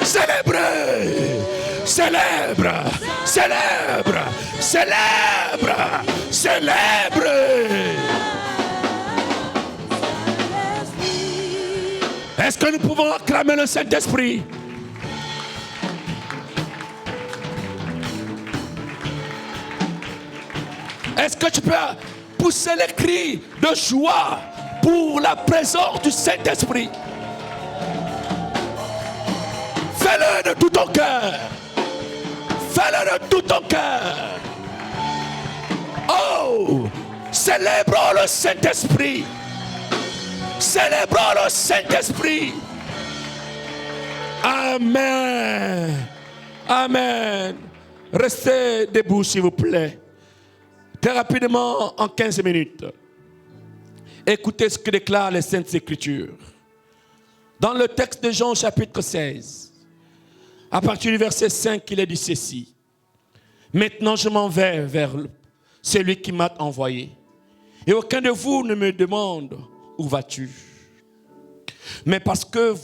Célébrez. Célèbre. Célèbre. Célèbre. Célèbre. Est-ce que nous pouvons acclamer le Saint-Esprit? Est-ce que tu peux pousser les cris de joie pour la présence du Saint-Esprit? Fais-le de tout ton cœur. Fais-le de tout ton cœur. Oh, célébrons le Saint-Esprit. Célébrons le Saint-Esprit. Amen. Amen. Restez debout s'il vous plaît. Très rapidement, en 15 minutes, écoutez ce que déclarent les Saintes Écritures. Dans le texte de Jean chapitre 16, à partir du verset 5, il est dit ceci. Maintenant, je m'en vais vers celui qui m'a envoyé. Et aucun de vous ne me demande où vas-tu. Mais parce que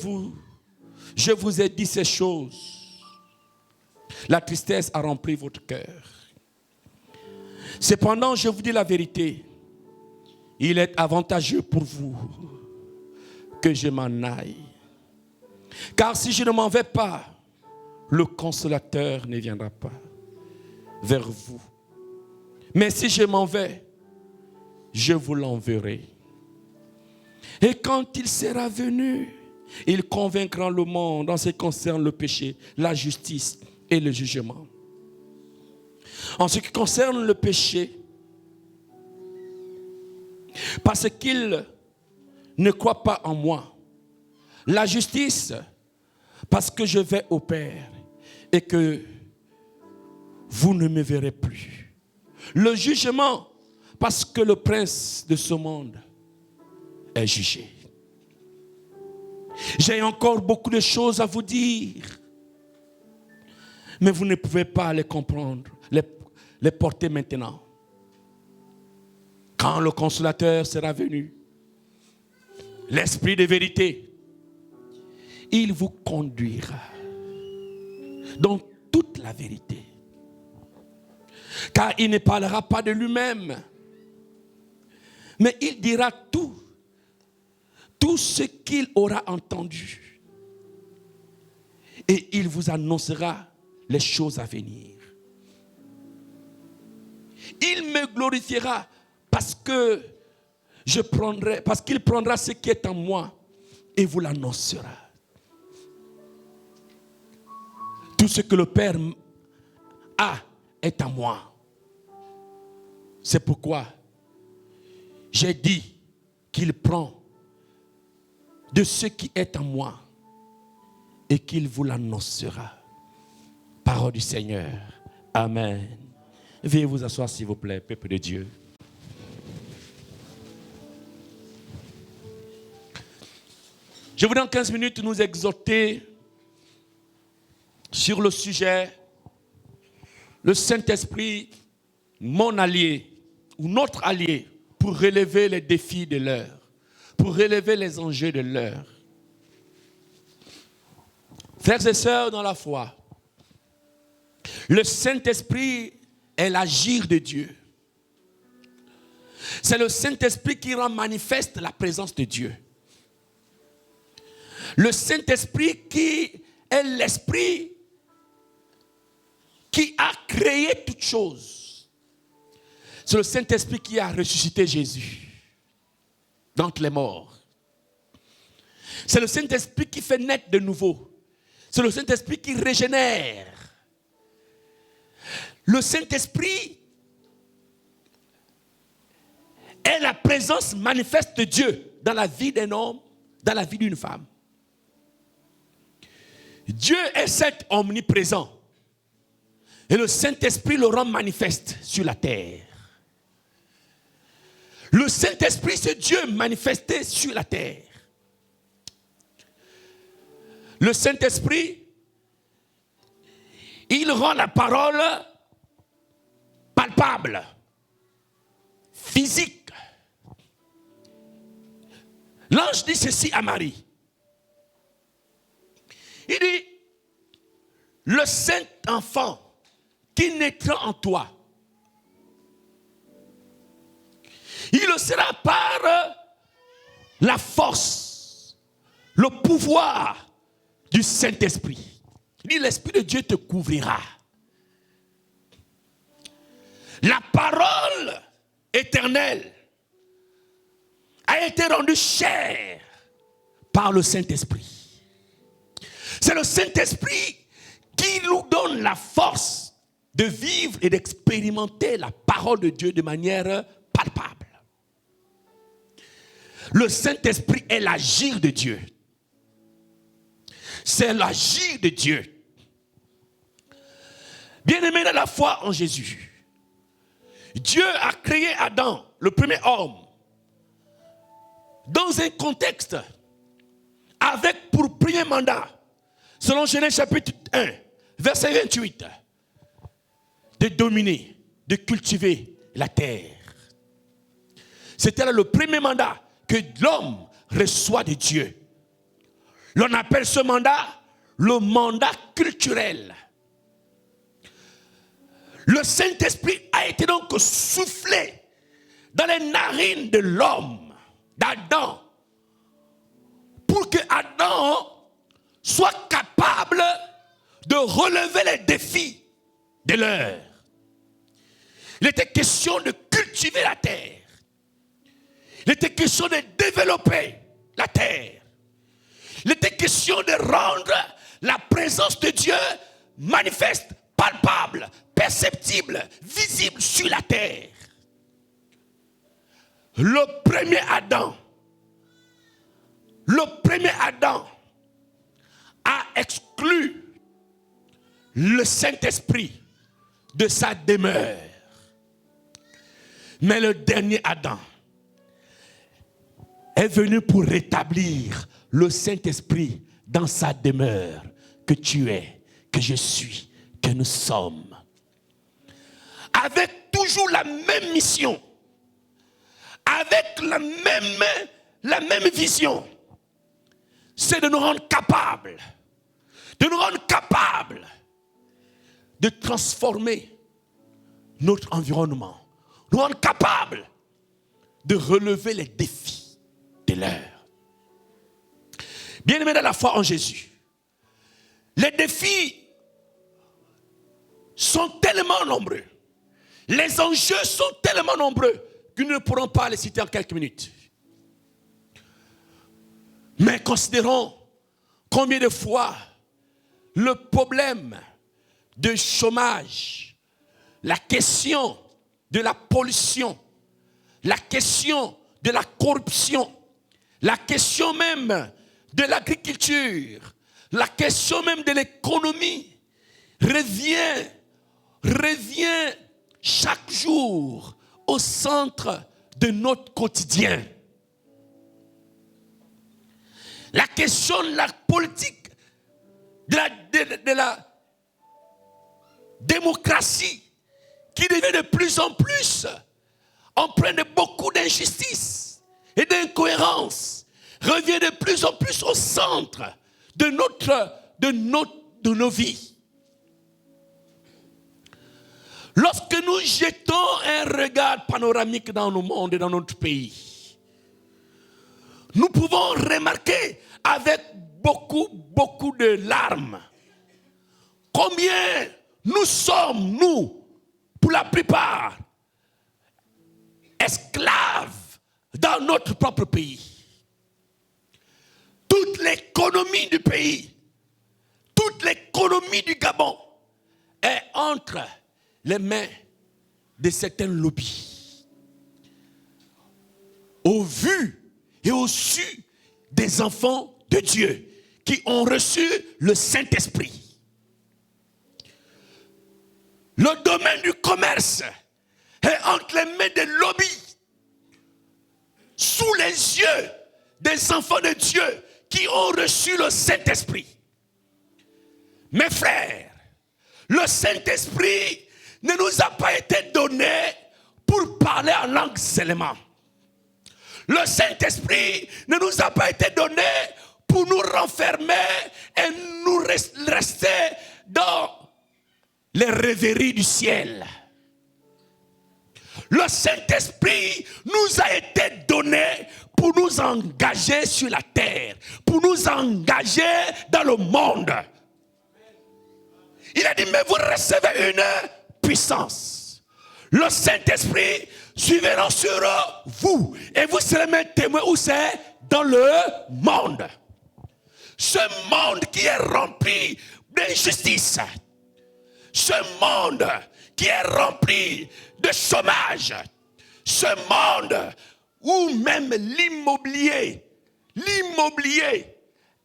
je vous ai dit ces choses, la tristesse a rempli votre cœur. Cependant, je vous dis la vérité, il est avantageux pour vous que je m'en aille. Car si je ne m'en vais pas, le consolateur ne viendra pas vers vous. Mais si je m'en vais, je vous l'enverrai. Et quand il sera venu, il convaincra le monde en ce qui concerne le péché, la justice et le jugement. En ce qui concerne le péché, parce qu'il ne croit pas en moi. La justice, parce que je vais au Père et que vous ne me verrez plus. Le jugement, parce que le prince de ce monde est jugé. J'ai encore beaucoup de choses à vous dire. Mais vous ne pouvez pas les comprendre, les porter maintenant. Quand le consolateur sera venu, l'esprit de vérité, il vous conduira dans toute la vérité. Car il ne parlera pas de lui-même, mais il dira tout ce qu'il aura entendu. Et il vous annoncera les choses à venir. Il me glorifiera parce qu'il prendra ce qui est en moi et vous l'annoncera. Tout ce que le Père a est en moi. C'est pourquoi j'ai dit qu'il prend de ce qui est en moi et qu'il vous l'annoncera. Parole du Seigneur. Amen. Veuillez vous asseoir s'il vous plaît, peuple de Dieu. Je voudrais en 15 minutes nous exhorter sur le sujet, le Saint-Esprit, mon allié, ou notre allié, pour relever les défis de l'heure, pour relever les enjeux de l'heure. Frères et sœurs dans la foi, le Saint-Esprit est l'agir de Dieu. C'est le Saint-Esprit qui rend manifeste la présence de Dieu. Le Saint-Esprit qui est l'Esprit qui a créé toutes choses. C'est le Saint-Esprit qui a ressuscité Jésus d'entre les morts. C'est le Saint-Esprit qui fait naître de nouveau. C'est le Saint-Esprit qui régénère. Le Saint-Esprit est la présence manifeste de Dieu dans la vie d'un homme, dans la vie d'une femme. Dieu est certes omniprésent. Et le Saint-Esprit le rend manifeste sur la terre. Le Saint-Esprit, c'est Dieu manifesté sur la terre. Le Saint-Esprit, il rend la parole palpable, physique. L'ange dit ceci à Marie. Il dit, le saint enfant qui naîtra en toi, il le sera par la force, le pouvoir du Saint-Esprit. Il dit, l'Esprit de Dieu te couvrira. La parole éternelle a été rendue chair par le Saint-Esprit. C'est le Saint-Esprit qui nous donne la force de vivre et d'expérimenter la parole de Dieu de manière palpable. Le Saint-Esprit est l'agir de Dieu. C'est l'agir de Dieu. Bien-aimé dans la foi en Jésus, Dieu a créé Adam, le premier homme, dans un contexte avec pour premier mandat, selon Genèse chapitre 1, verset 28, de dominer, de cultiver la terre. C'était là le premier mandat que l'homme reçoit de Dieu. L'on appelle ce mandat le mandat culturel. Le Saint-Esprit a été donc soufflé dans les narines de l'homme, d'Adam, pour que Adam soit capable de relever les défis de l'heure. Il était question de cultiver la terre. Il était question de développer la terre. Il était question de rendre la présence de Dieu manifeste, palpable, perceptible, visible sur la terre. Le premier Adam a exclu le Saint-Esprit de sa demeure. Mais le dernier Adam est venu pour rétablir le Saint-Esprit dans sa demeure, que tu es, que je suis, que nous sommes, avec toujours la même mission, avec la même vision, c'est de nous rendre capables, de transformer notre environnement, nous rendre capables de relever les défis de l'heure. Bien-aimés dans la foi en Jésus, les défis sont tellement nombreux, les enjeux sont tellement nombreux que nous ne pourrons pas les citer en quelques minutes. Mais considérons combien de fois le problème de chômage, la question de la pollution, la question de la corruption, la question même de l'agriculture, la question même de l'économie revient chaque jour au centre de notre quotidien. La question de la politique, de la démocratie, qui devient de plus en plus empreinte de beaucoup d'injustice et d'incohérence, revient de plus en plus au centre de nos vies. Lorsque nous jetons un regard panoramique dans nos mondes et dans notre pays, nous pouvons remarquer avec beaucoup de larmes combien nous sommes, nous, pour la plupart, esclaves dans notre propre pays. Toute l'économie du pays, toute l'économie du Gabon est entre les mains de certains lobbies. Au vu et au su des enfants de Dieu qui ont reçu le Saint-Esprit. Le domaine du commerce est entre les mains des lobbies, sous les yeux des enfants de Dieu qui ont reçu le Saint-Esprit. Mes frères, le Saint-Esprit ne nous a pas été donné pour parler en langue seulement. Le Saint-Esprit ne nous a pas été donné pour nous renfermer et nous rester dans les rêveries du ciel. Le Saint-Esprit nous a été donné pour nous engager sur la terre, pour nous engager dans le monde. Il a dit, mais vous recevez une puissance. Le Saint-Esprit suivra sur vous et vous serez mes témoins. Où c'est? Dans le monde. Ce monde qui est rempli d'injustice, ce monde qui est rempli de chômage, ce monde où même l'immobilier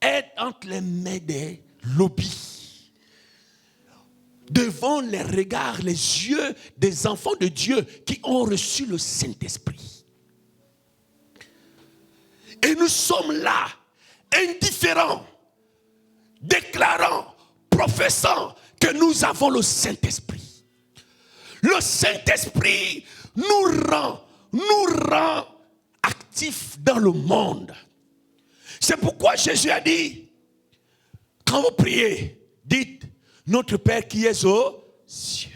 est entre les mains des lobbies, devant les regards, les yeux des enfants de Dieu qui ont reçu le Saint-Esprit. Et nous sommes là, indifférents, déclarant, professant que nous avons le Saint-Esprit. Le Saint-Esprit nous rend actifs dans le monde. C'est pourquoi Jésus a dit, quand vous priez, dites, notre Père qui est aux cieux,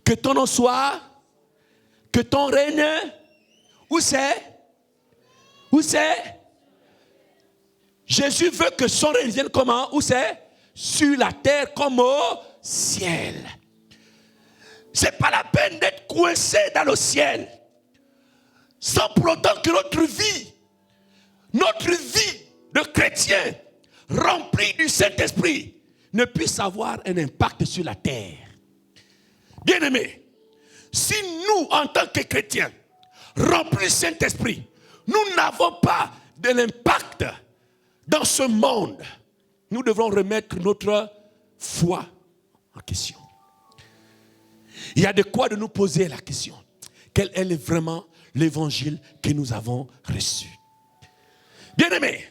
que ton nom soit, que ton règne, où c'est? Où c'est? Jésus veut que son règne vienne comment? Où c'est? Sur la terre comme au ciel. C'est pas la peine d'être coincé dans le ciel, sans pour autant que notre vie de chrétien remplie du Saint-Esprit ne puisse avoir un impact sur la terre. Bien-aimés, si nous, en tant que chrétiens, remplis du Saint-Esprit, nous n'avons pas de l'impact dans ce monde, nous devrons remettre notre foi en question. Il y a de quoi de nous poser la question. Quel est vraiment l'évangile que nous avons reçu? Bien-aimés,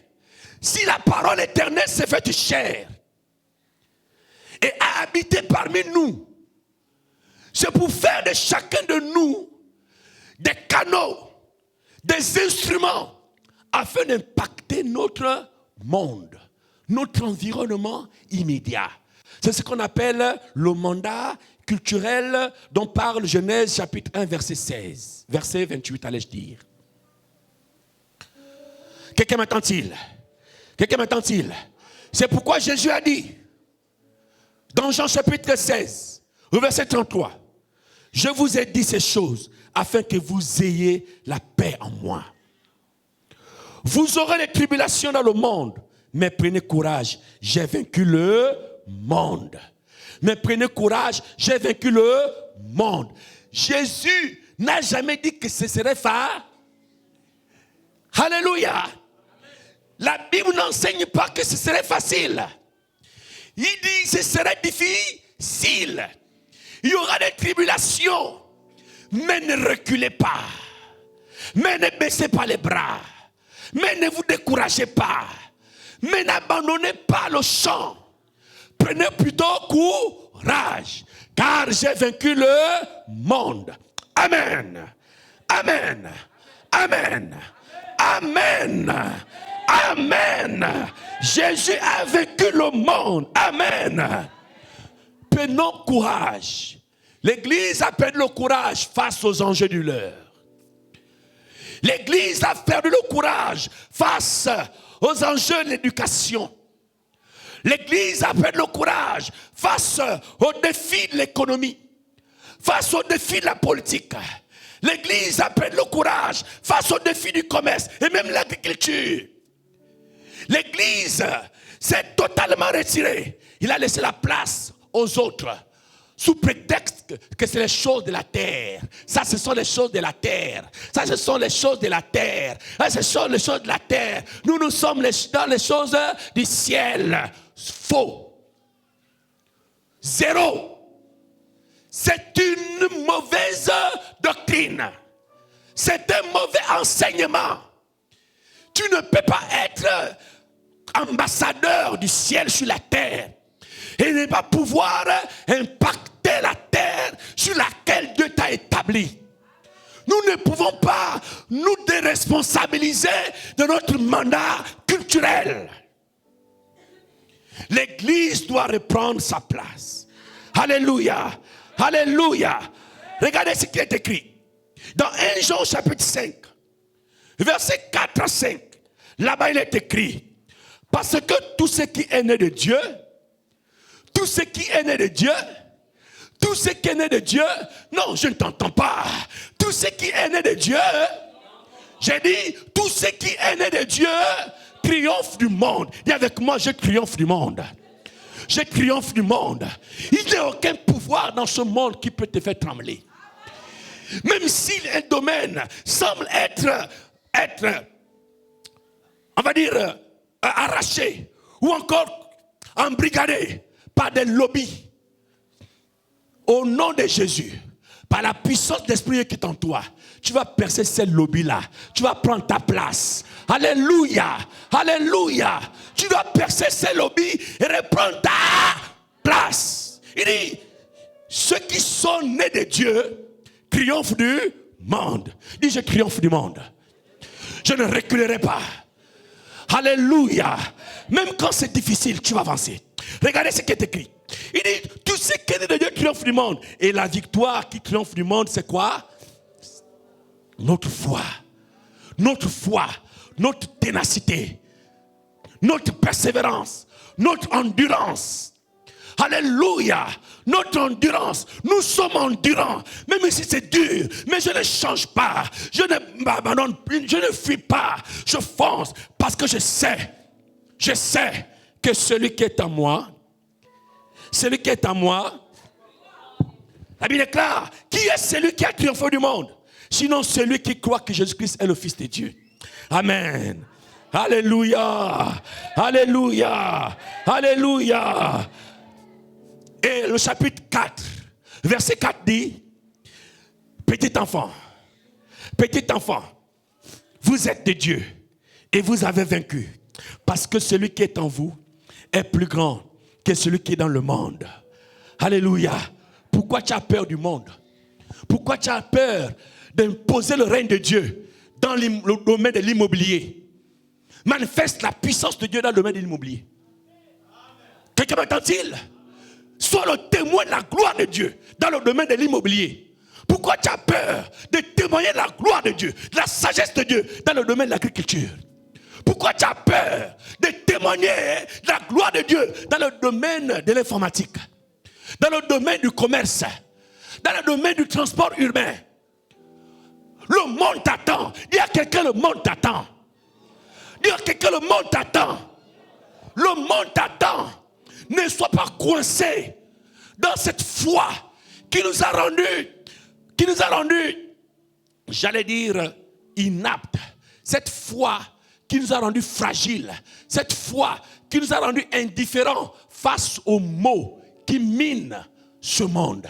si la parole éternelle s'est faite chair et a habité parmi nous. C'est pour faire de chacun de nous des canaux, des instruments, afin d'impacter notre monde, notre environnement immédiat. C'est ce qu'on appelle le mandat culturel dont parle Genèse chapitre 1 verset 16, verset 28 allais-je dire. Quelqu'un m'entend-il? Quelqu'un m'entend-il? C'est pourquoi Jésus a dit dans Jean chapitre 16 au verset 33, je vous ai dit ces choses afin que vous ayez la paix en moi. Vous aurez des tribulations dans le monde, mais prenez courage, j'ai vaincu le monde. Mais prenez courage, j'ai vaincu le monde. Jésus n'a jamais dit que ce serait facile. Alléluia. La Bible n'enseigne pas que ce serait facile. Il dit que ce serait difficile. Il y aura des tribulations, mais ne reculez pas. Mais ne baissez pas les bras. Mais ne vous découragez pas. Mais n'abandonnez pas le champ. Prenez plutôt courage, car j'ai vaincu le monde. Amen. Amen. Amen. Amen. Amen. Jésus a vaincu le monde. Amen. Prenons courage. L'Église a perdu le courage face aux enjeux du leurre. L'Église a perdu le courage face aux enjeux de l'éducation. L'Église a perdu le courage face aux défis de l'économie, face aux défis de la politique. L'Église a perdu le courage face aux défis du commerce et même l'agriculture. L'Église s'est totalement retirée. Il a laissé la place aux autres, sous prétexte que c'est les choses de la terre. Ça, ce sont les choses de la terre. Ça, ce sont les choses de la terre. Ça, ce sont les choses de la terre. Nous sommes dans les choses du ciel. Faux. Zéro. C'est une mauvaise doctrine. C'est un mauvais enseignement. Tu ne peux pas être ambassadeur du ciel sur la terre et ne pas pouvoir impacter la terre sur laquelle Dieu t'a établi. Nous ne pouvons pas nous déresponsabiliser de notre mandat culturel. L'Église doit reprendre sa place. Alléluia. Alléluia. Regardez ce qui est écrit. Dans 1 Jean chapitre 5, verset 4 à 5, là-bas il est écrit, parce que tout ce qui est né de Dieu, tout ce qui est né de Dieu, tout ce qui est né de Dieu, non, je ne t'entends pas. Tout ce qui est né de Dieu, j'ai dit, tout ce qui est né de Dieu triomphe du monde. Dis avec moi, je triomphe du monde. Je triomphe du monde. Il n'y a aucun pouvoir dans ce monde qui peut te faire trembler. Même si un domaine semble être on va dire, arraché ou encore embrigadé par des lobbies. Au nom de Jésus, par la puissance de l'Esprit qui est en toi, tu vas percer ces lobbies-là. Tu vas prendre ta place. Alléluia. Alléluia. Tu dois percer ces lobbies et reprendre ta place. Il dit, ceux qui sont nés de Dieu triomphent du monde. Dis, je triomphe du monde. Je ne reculerai pas. Alléluia. Même quand c'est difficile, tu vas avancer. Regardez ce qui est écrit. Il dit, tout ce qui est né de Dieu triomphe du monde. Et la victoire qui triomphe du monde, c'est quoi? Notre foi. Notre foi. Notre ténacité. Notre persévérance. Notre endurance. Alléluia. Notre endurance. Nous sommes endurants. Même si c'est dur. Mais je ne change pas. Je ne m'abandonne plus. Je ne fuis pas. Je fonce. Parce que je sais que celui qui est en moi, celui qui est en moi, la Bible déclare, qui est celui qui a triomphé du monde? Sinon celui qui croit que Jésus-Christ est le Fils de Dieu. Amen. Alléluia. Alléluia. Alléluia. Et le chapitre 4, verset 4 dit, petit enfant, vous êtes de Dieu et vous avez vaincu. Parce que celui qui est en vous est plus grand que celui qui est dans le monde. Alléluia. Pourquoi tu as peur du monde? Pourquoi tu as peur d'imposer le règne de Dieu dans le domaine de l'immobilier? Manifeste la puissance de Dieu dans le domaine de l'immobilier. Quelqu'un m'entend-il? Sois le témoin de la gloire de Dieu dans le domaine de l'immobilier. Pourquoi tu as peur de témoigner de la gloire de Dieu, de la sagesse de Dieu dans le domaine de l'agriculture? Pourquoi tu as peur de témoigner de la gloire de Dieu dans le domaine de l'informatique, dans le domaine du commerce, dans le domaine du transport urbain? Le monde t'attend. Dis à quelqu'un, le monde t'attend. Dis à quelqu'un, le monde t'attend. Le monde t'attend. Ne sois pas coincé dans cette foi qui nous a rendu, j'allais dire, inaptes. Cette foi qui nous a rendu fragiles. Cette foi qui nous a rendu indifférents face aux maux qui minent ce monde.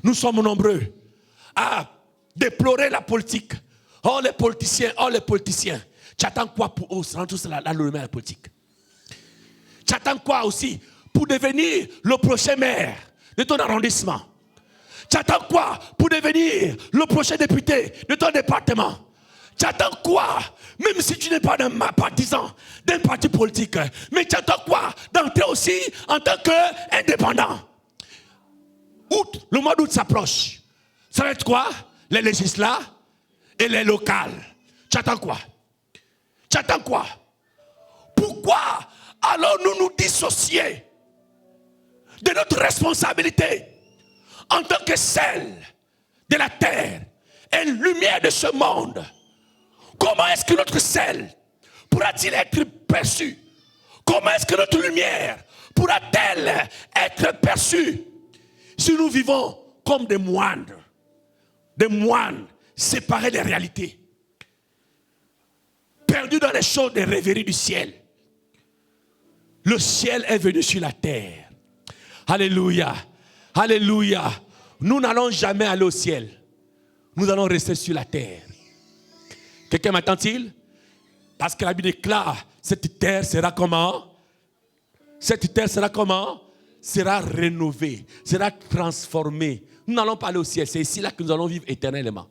Nous sommes nombreux à déplorer la politique. Oh les politiciens, oh les politiciens. Tu attends quoi pour rentrer tous dans le domaine de la politique? Tu attends quoi aussi pour devenir le prochain maire de ton arrondissement? Tu attends quoi pour devenir le prochain député de ton département? Tu attends quoi? Même si tu n'es pas d'un partisan, d'un parti politique, mais tu attends quoi d'entrer aussi en tant qu'indépendant? Le mois d'août s'approche. Ça va être quoi? Les législatives et les locales. Tu attends quoi? Tu attends quoi? Pourquoi allons-nous nous dissocier de notre responsabilité en tant que celle de la terre et lumière de ce monde? Comment est-ce que notre sel pourra-t-il être perçu? Comment est-ce que notre lumière pourra-t-elle être perçue si nous vivons comme des moines séparés des réalités, perdus dans les choses des rêveries du ciel? Le ciel est venu sur la terre. Alléluia. Alléluia. Nous n'allons jamais aller au ciel. Nous allons rester sur la terre. Quelqu'un m'entend-il? Parce que la Bible déclare, cette terre sera comment? Cette terre sera comment? Sera rénovée, sera transformée. Nous n'allons pas aller au ciel. C'est ici là que nous allons vivre éternellement.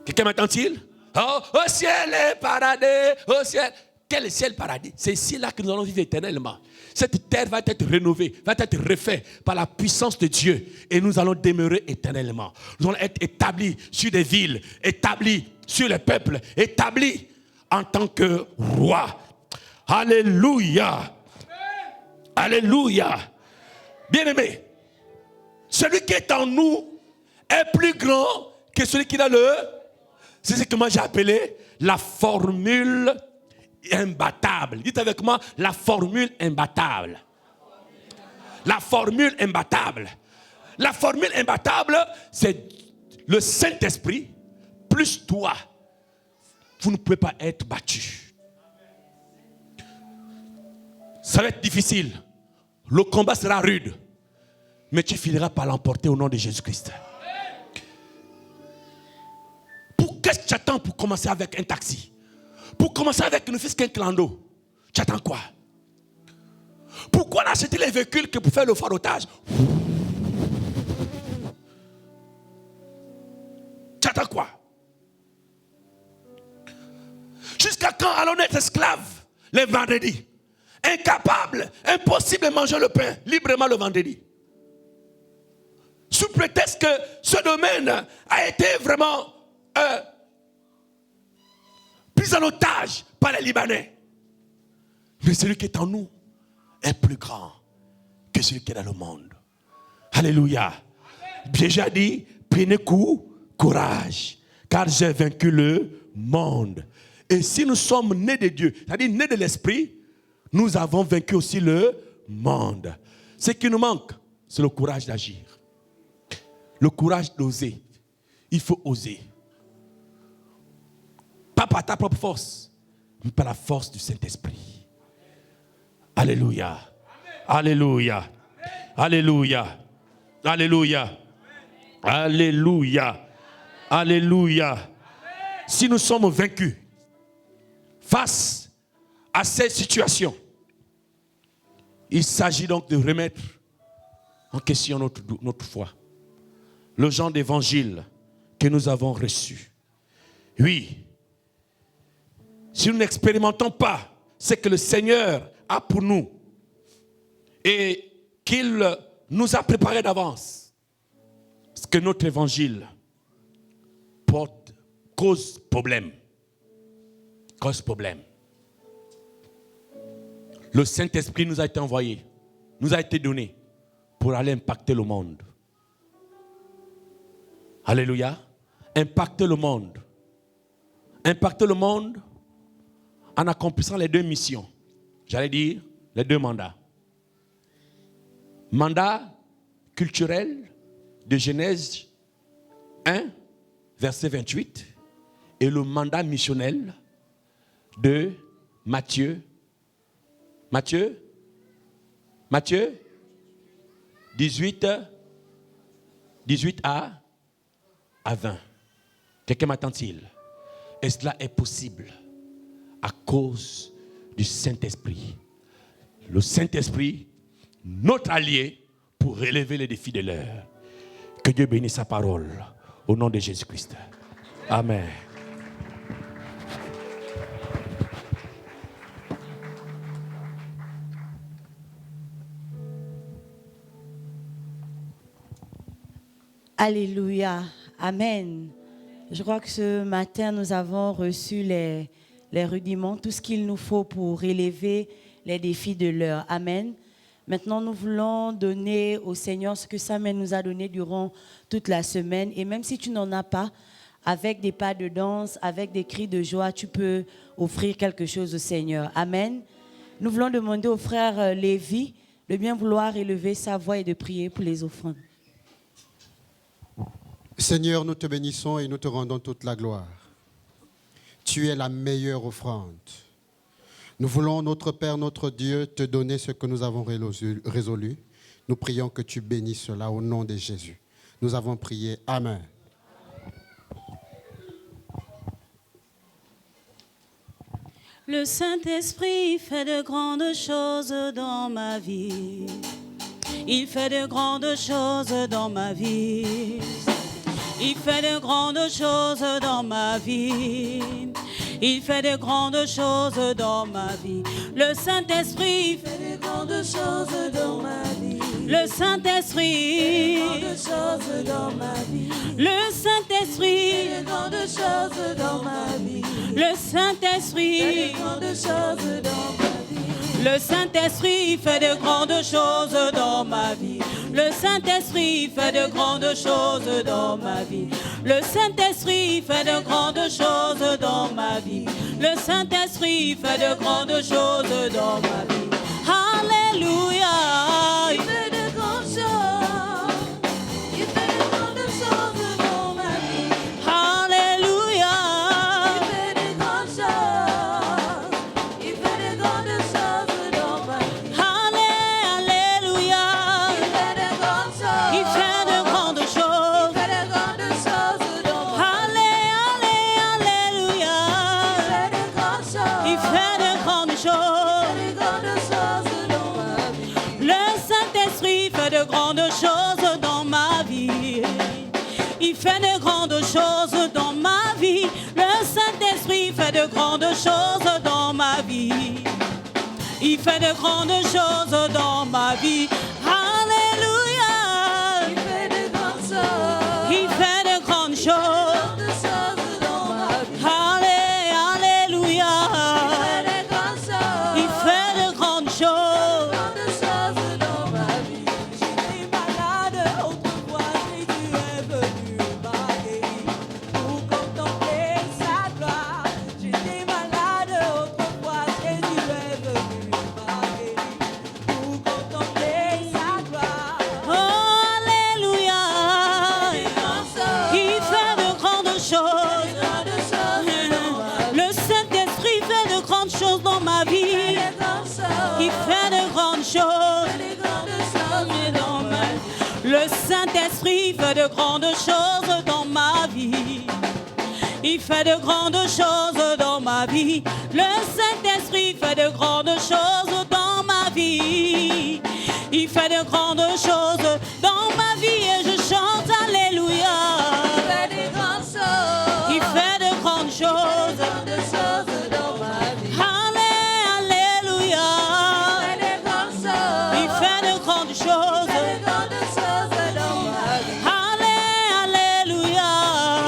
Quelqu'un m'entend-il? Oh, au ciel est paradis, au ciel. Quel est ciel paradis? C'est ici là que nous allons vivre éternellement. Cette terre va être rénovée, va être refaite par la puissance de Dieu. Et nous allons demeurer éternellement. Nous allons être établis sur des villes, établis sur les peuples, établis en tant que roi. Alléluia. Alléluia. Bien-aimé, celui qui est en nous est plus grand que celui qui est dans le... C'est ce que moi j'ai appelé la formule imbattable. Dites avec moi, la formule imbattable. La formule imbattable. La formule imbattable, c'est le Saint-Esprit plus toi. Vous ne pouvez pas être battu. Ça va être difficile. Le combat sera rude. Mais tu finiras par l'emporter au nom de Jésus-Christ. Qu'est-ce que tu attends pour commencer avec un taxi? Pour commencer avec ne fût-ce qu'un clando? Tu attends quoi? Pourquoi on a acheté les véhicules que pour faire le farotage? Tu attends quoi? Jusqu'à quand allons-nous être esclaves les vendredis? Incapables, impossible de manger le pain librement le vendredi. Sous prétexte que ce domaine a été vraiment pris en otage par les Libanais. Mais celui qui est en nous est plus grand que celui qui est dans le monde. Alléluia. Déjà dit, prenez courage, car j'ai vaincu le monde. Et si nous sommes nés de Dieu, c'est-à-dire nés de l'Esprit, nous avons vaincu aussi le monde. Ce qui nous manque, c'est le courage d'agir. Le courage d'oser. Il faut oser. Pas par ta propre force, mais par la force du Saint-Esprit. Alléluia. Alléluia. Alléluia. Alléluia. Alléluia. Alléluia. Si nous sommes vaincus face à cette situation, Il s'agit donc de remettre en question notre foi. Le genre d'évangile que nous avons reçu. Oui, si nous n'expérimentons pas ce que le Seigneur a pour nous et qu'il nous a préparé d'avance, parce que notre évangile cause problème. Cause problème. Le Saint-Esprit nous a été envoyé, nous a été donné pour aller impacter le monde. Alléluia. Impacter le monde. Impacter le monde en accomplissant les deux missions. J'allais dire les deux mandats. Mandat culturel de Genèse 1, verset 28, et le mandat missionnel de Matthieu 18 à 20. Quelqu'un m'attend-il? Et cela est possible à cause du Saint-Esprit. Le Saint-Esprit, notre allié pour relever les défis de l'heure. Que Dieu bénisse sa parole au nom de Jésus-Christ. Amen. Alléluia. Amen. Je crois que ce matin, nous avons reçu les rudiments, tout ce qu'il nous faut pour relever les défis de l'heure. Amen. Maintenant, nous voulons donner au Seigneur ce que Samuel nous a donné durant toute la semaine. Et même si tu n'en as pas, avec des pas de danse, avec des cris de joie, tu peux offrir quelque chose au Seigneur. Amen. Nous voulons demander au frère Lévi de bien vouloir élever sa voix et de prier pour les offrandes. Seigneur, nous te bénissons et nous te rendons toute la gloire. Tu es la meilleure offrande. Nous voulons, notre Père, notre Dieu, te donner ce que nous avons résolu. Nous prions que tu bénisses cela au nom de Jésus. Nous avons prié. Amen. Le Saint-Esprit fait de grandes choses dans ma vie. Il fait de grandes choses dans ma vie. Il fait de grandes choses dans ma vie. Il fait de grandes choses dans ma vie. Le Saint-Esprit fait de grandes choses dans ma vie. Le Saint-Esprit fait de grandes choses dans ma vie. Le Saint-Esprit fait de grandes choses dans ma vie. Le Saint-Esprit fait de grandes choses dans ma vie. Le Saint-Esprit fait de grandes choses dans ma vie. Le Saint-Esprit fait de grandes choses dans ma vie. Le Saint-Esprit fait de grandes choses dans ma vie. Le Saint-Esprit fait de grandes choses dans ma vie. Alléluia. Il fait de grandes choses. Il fait de grandes choses dans ma vie. Alléluia. Il fait de grandes choses. Il fait de grandes choses dans ma vie. Alléluia. Il fait de grandes choses. Il fait de grandes choses. Il fait de grandes choses dans ma vie. Alléluia. Il fait de grandes choses. Il fait de grandes choses. Il fait de grandes choses dans ma vie. Le Saint-Esprit fait de grandes choses dans ma vie. Il fait de grandes choses dans ma vie. Le Saint-Esprit fait de grandes choses dans ma vie. Il fait de grandes choses dans ma vie. Alléluia. Il fait de grandes choses. Il fait de grandes choses dans ma vie. Alléluia. Il fait de grandes choses. Il fait de grandes choses dans ma vie. J'étais malade autrefois et tu es venu m'guérir pour contempler sa gloire. J'étais malade autrefois et tu es venu m'guérir pour contempler sa gloire. Oh, alléluia. Il fait de grandes choses. Le Saint-Esprit fait de grandes choses dans ma vie. Il fait de grandes choses. Dans ma vie. Le Saint-Esprit fait de grandes choses dans ma vie. Il fait de grandes choses dans ma vie. Le Saint-Esprit fait de grandes choses dans ma vie. Il fait de grandes choses dans ma vie et je chante Alléluia. Il fait des grandes choses. Il fait de grandes choses. Des grandes choses dans ma vie. Alléluia. Il fait des grandes choses. Il fait de grandes choses. Des grandes choses dans ma vie. Alléluia.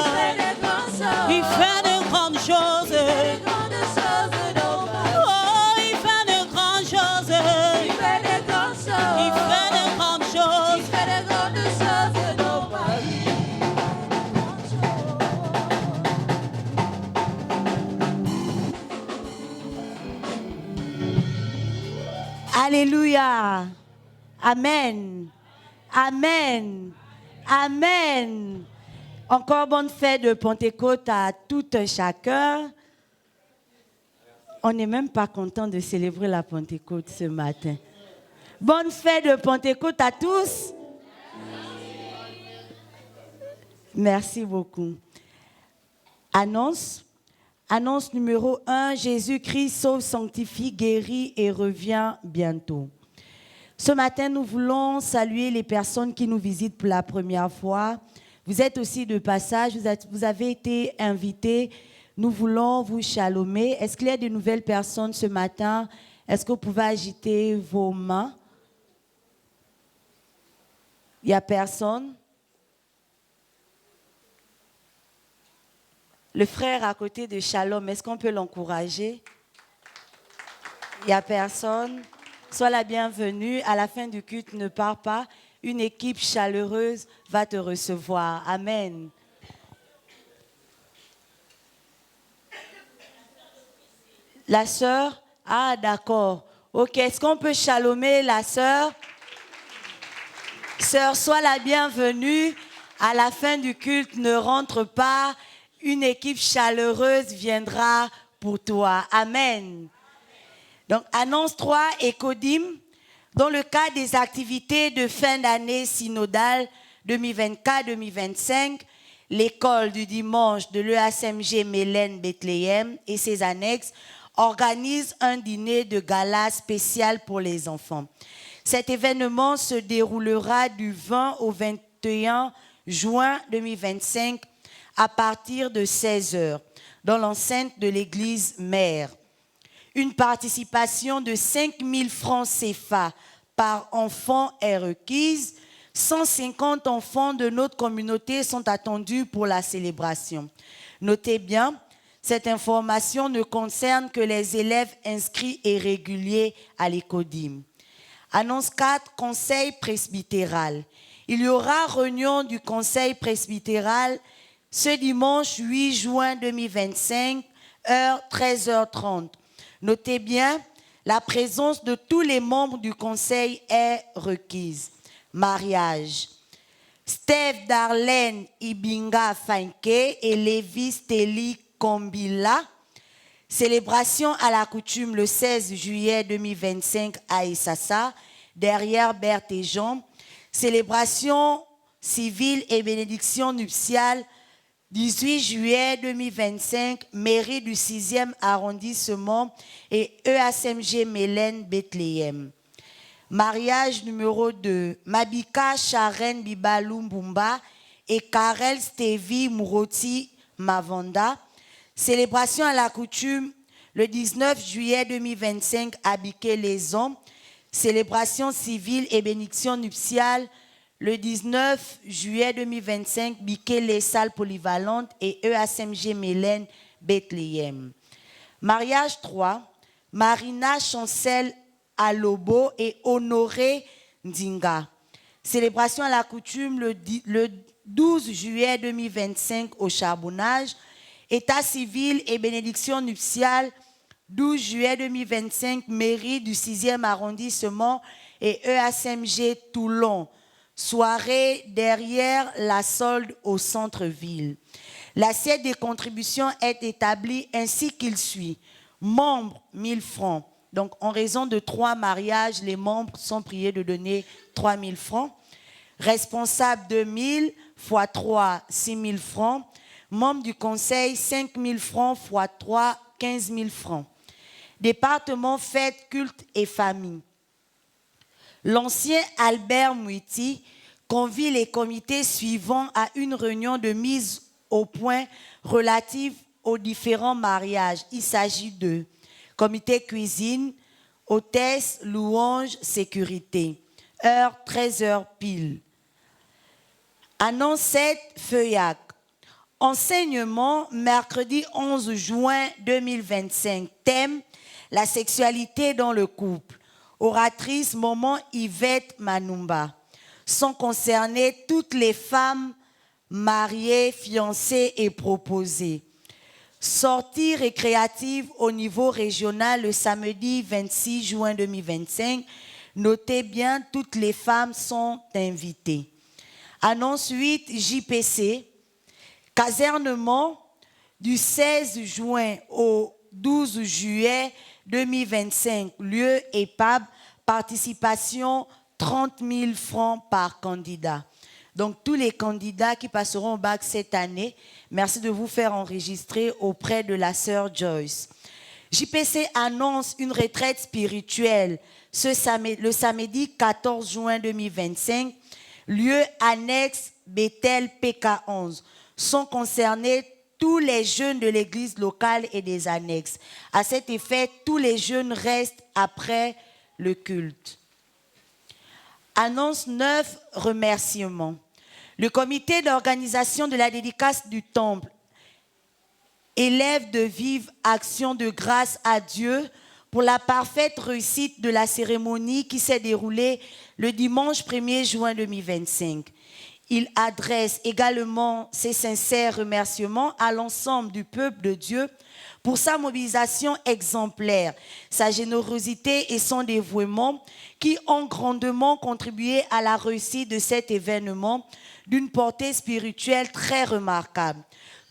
Il fait des grandes choses. Il fait de grandes choses. Des grandes choses dans ma vie. Oh, il fait de grandes choses. Il fait des grandes choses. Il fait de grandes Il choses. fait des grandes choses dans ma vie. Alléluia. Amen. Amen. Amen. Encore bonne fête de Pentecôte à tout un chacun. On n'est même pas content de célébrer la Pentecôte ce matin. Bonne fête de Pentecôte à tous. Merci beaucoup. Annonce. Annonce numéro 1, Jésus-Christ sauve, sanctifie, guérit et revient bientôt. Ce matin, nous voulons saluer les personnes qui nous visitent pour la première fois. Vous êtes aussi de passage, vous avez été invités. Nous voulons vous chalomer. Est-ce qu'il y a de nouvelles personnes ce matin? Est-ce que vous pouvez agiter vos mains? Il n'y a personne? Le frère à côté de Shalom, est-ce qu'on peut l'encourager? Il n'y a personne? Sois la bienvenue. À la fin du culte, ne pars pas. Une équipe chaleureuse va te recevoir. Amen. La sœur? Ah, d'accord. Ok, est-ce qu'on peut chalomer la sœur? Sœur, sois la bienvenue. À la fin du culte, ne rentre pas. Une équipe chaleureuse viendra pour toi. Amen. Donc, annonce 3, Ecodim. Dans le cadre des activités de fin d'année synodale 2024-2025, l'école du dimanche de l'EACMG Mélène Bethléem et ses annexes organise un dîner de gala spécial pour les enfants. Cet événement se déroulera du 20 au 21 juin 2025 à partir de 16h dans l'enceinte de l'église mère. Une participation de 5 000 francs CFA par enfant est requise. 150 enfants de notre communauté sont attendus pour la célébration. Notez bien, cette information ne concerne que les élèves inscrits et réguliers à l'Ecodim. Annonce 4, Conseil presbytéral. Il y aura réunion du Conseil presbytéral ce dimanche 8 juin 2025, heure 13h30. Notez bien, la présence de tous les membres du conseil est requise. Mariage. Steph Darlene Ibinga Fanke et Lévi Steli Kombila. Célébration à la coutume le 16 juillet 2025 à Issassa, derrière Berthe et Jean. Célébration civile et bénédiction nuptiale 18 juillet 2025, mairie du 6e arrondissement et EACMG Mélène Bethléem. Mariage numéro 2, Mabika Charen Bibalou Mbumba et Karel Stevi Mouroti Mavanda. Célébration à la coutume le 19 juillet 2025 à Biquet-les-Hommes. Célébration civile et bénédiction nuptiale le 19 juillet 2025, Biquet les salles polyvalentes et EACMG Mélène Bethléem. Mariage 3, Marina Chancel Alobo et Honoré Ndinga. Célébration à la coutume le 12 juillet 2025 au charbonnage. État civil et bénédiction nuptiale 12 juillet 2025, mairie du 6e arrondissement et EACMG Toulon. Soirée derrière la solde au centre-ville. L'assiette des contributions est établie ainsi qu'il suit. Membres, 1000 francs. Donc, en raison de 3 mariages, les membres sont priés de donner 3000 francs. Responsable, 2000 x 3, 6000 francs. Membres du conseil, 5000 francs x 3, 15 000 francs. Département fêtes, culte et famille. L'ancien Albert Muiti convie les comités suivants à une réunion de mise au point relative aux différents mariages. Il s'agit de comité cuisine, hôtesse, louange, sécurité. Heure 13h pile. Annonce 7, Feuillac. Enseignement, mercredi 11 juin 2025. Thème, la sexualité dans le couple. Oratrice, Maman Yvette Manumba. Sont concernées toutes les femmes mariées, fiancées et proposées. Sortie récréative au niveau régional le samedi 26 juin 2025. Notez bien, toutes les femmes sont invitées. Annonce 8, JPC. Casernement du 16 juin au 12 juillet 2025. Lieu EPAB, participation 30 000 francs par candidat. Donc tous les candidats qui passeront au bac cette année, merci de vous faire enregistrer auprès de la sœur Joyce. JPC annonce une retraite spirituelle le samedi 14 juin 2025. Lieu annexe Bethel PK11. Sont concernés tous les jeunes de l'église locale et des annexes. À cet effet, tous les jeunes restent après le culte. Annonce 9, remerciements. Le comité d'organisation de la dédicace du temple élève de vives actions de grâce à Dieu pour la parfaite réussite de la cérémonie qui s'est déroulée le dimanche 1er juin 2025. Il adresse également ses sincères remerciements à l'ensemble du peuple de Dieu pour sa mobilisation exemplaire, sa générosité et son dévouement qui ont grandement contribué à la réussite de cet événement d'une portée spirituelle très remarquable.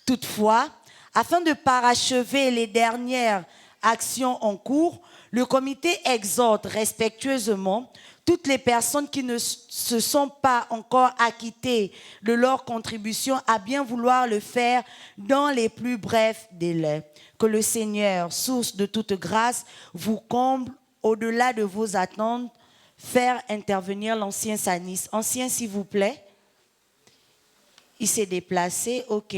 Toutefois, afin de parachever les dernières actions en cours, le comité exhorte respectueusement toutes les personnes qui ne se sont pas encore acquittées de leur contribution à bien vouloir le faire dans les plus brefs délais. Que le Seigneur, source de toute grâce, vous comble au-delà de vos attentes, faire intervenir l'ancien Sanis. Ancien, s'il vous plaît. Il s'est déplacé, ok.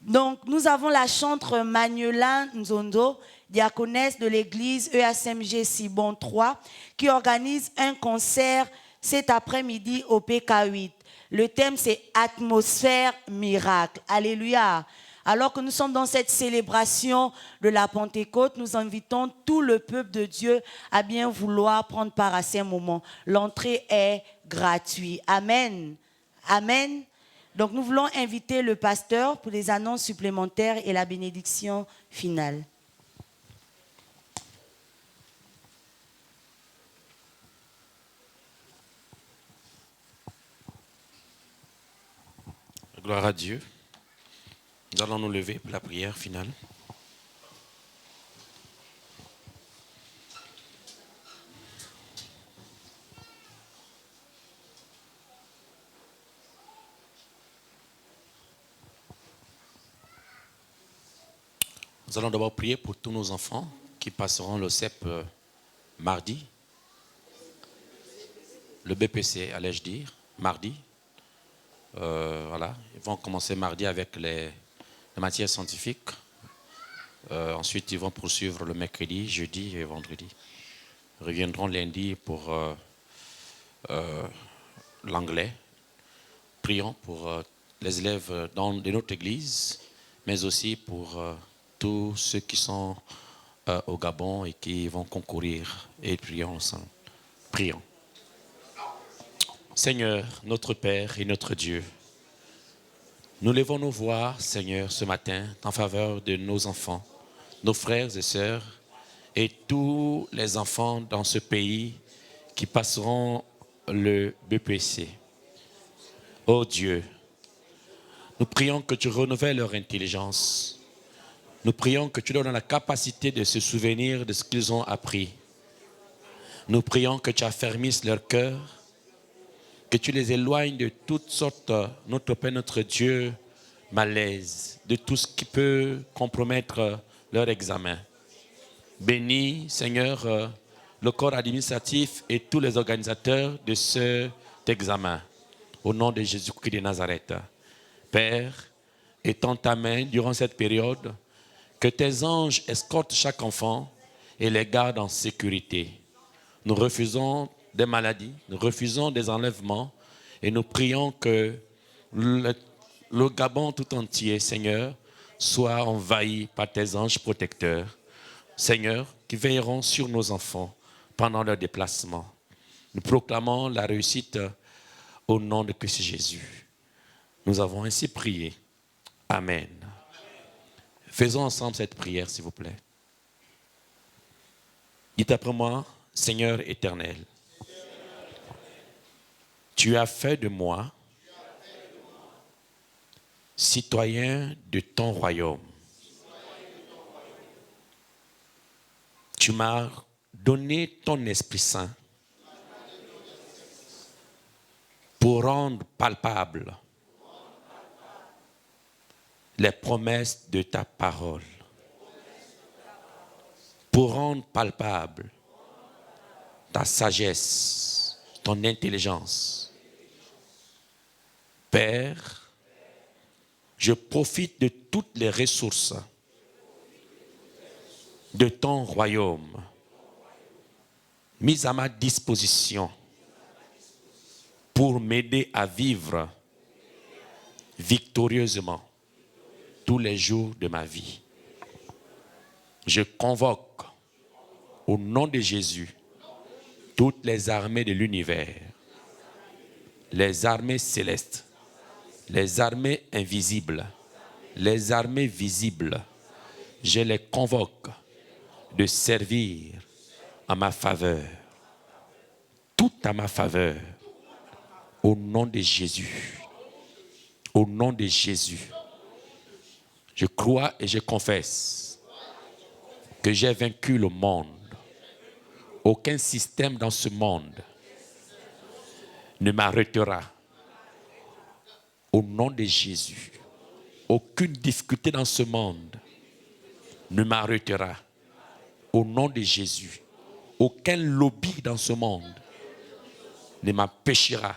Donc, nous avons la chantre Manuela Nzondo, diaconesse de l'église EACMG Sibon 3, qui organise un concert cet après-midi au PK8. Le thème, c'est Atmosphère miracle. Alléluia. Alors que nous sommes dans cette célébration de la Pentecôte, nous invitons tout le peuple de Dieu à bien vouloir prendre part à ces moments. L'entrée est gratuite. Amen. Amen. Donc nous voulons inviter le pasteur pour les annonces supplémentaires et la bénédiction finale. Gloire à Dieu. Nous allons nous lever pour la prière finale. Nous allons d'abord prier pour tous nos enfants qui passeront le CEP mardi. Le BPC, allais-je dire, mardi. Voilà, ils vont commencer mardi avec les matières scientifiques. Ensuite, ils vont poursuivre le mercredi, jeudi et vendredi. Ils reviendront lundi pour l'anglais. Prions pour les élèves de notre église, mais aussi pour tous ceux qui sont au Gabon et qui vont concourir. Et prions ensemble. Prions. Seigneur, notre Père et notre Dieu, nous levons nos voix, Seigneur, ce matin en faveur de nos enfants, nos frères et sœurs et tous les enfants dans ce pays qui passeront le BPC. Oh Dieu, nous prions que tu renouvelles leur intelligence. Nous prions que tu leur donnes la capacité de se souvenir de ce qu'ils ont appris. Nous prions que tu affermisses leur cœur, que tu les éloignes de toutes sortes, notre Père, notre Dieu, malaise, de tout ce qui peut compromettre leur examen. Bénis, Seigneur, le corps administratif et tous les organisateurs de cet examen. Au nom de Jésus-Christ de Nazareth. Père, étends ta main durant cette période, que tes anges escortent chaque enfant et les gardent en sécurité. Nous refusons des maladies, nous refusons des enlèvements et nous prions que le Gabon tout entier, Seigneur, soit envahi par tes anges protecteurs, Seigneur, qui veilleront sur nos enfants pendant leur déplacement. Nous proclamons la réussite au nom de Christ Jésus. Nous avons ainsi prié. Amen. Faisons ensemble cette prière, s'il vous plaît. Dites après moi, Seigneur éternel, tu as fait de moi citoyen de ton royaume. Tu m'as donné ton Esprit Saint pour rendre palpable les promesses de ta parole, pour rendre palpable ta sagesse, ton intelligence. Père, je profite de toutes les ressources de ton royaume mises à ma disposition pour m'aider à vivre victorieusement tous les jours de ma vie. Je convoque au nom de Jésus toutes les armées de l'univers, les armées célestes, les armées invisibles, les armées visibles. Je les convoque de servir à ma faveur, tout à ma faveur. Au nom de Jésus, au nom de Jésus, je crois et je confesse que j'ai vaincu le monde. Aucun système dans ce monde ne m'arrêtera. Au nom de Jésus, aucune difficulté dans ce monde ne m'arrêtera. Au nom de Jésus, aucun lobby dans ce monde ne m'empêchera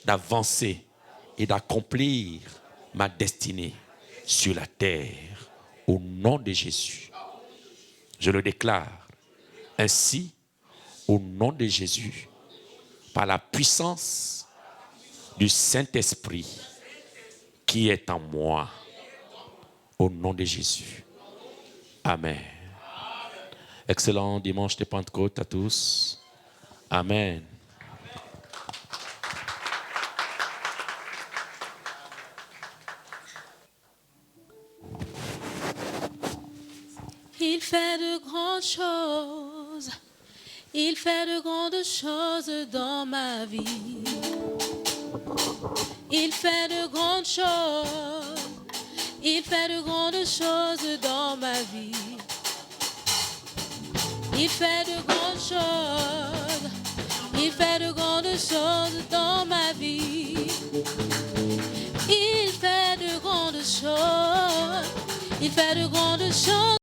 d'avancer et d'accomplir ma destinée sur la terre. Au nom de Jésus, je le déclare ainsi, au nom de Jésus, par la puissance du Saint-Esprit qui est en moi. Au nom de Jésus. Amen. Excellent dimanche de Pentecôte à tous. Amen. Il fait de grandes choses. Il fait de grandes choses dans ma vie. Il fait de grandes choses. Il fait de grandes choses dans ma vie. Il fait de grandes choses. Il fait de grandes choses dans ma vie. Il fait de grandes choses. Il fait de grandes choses.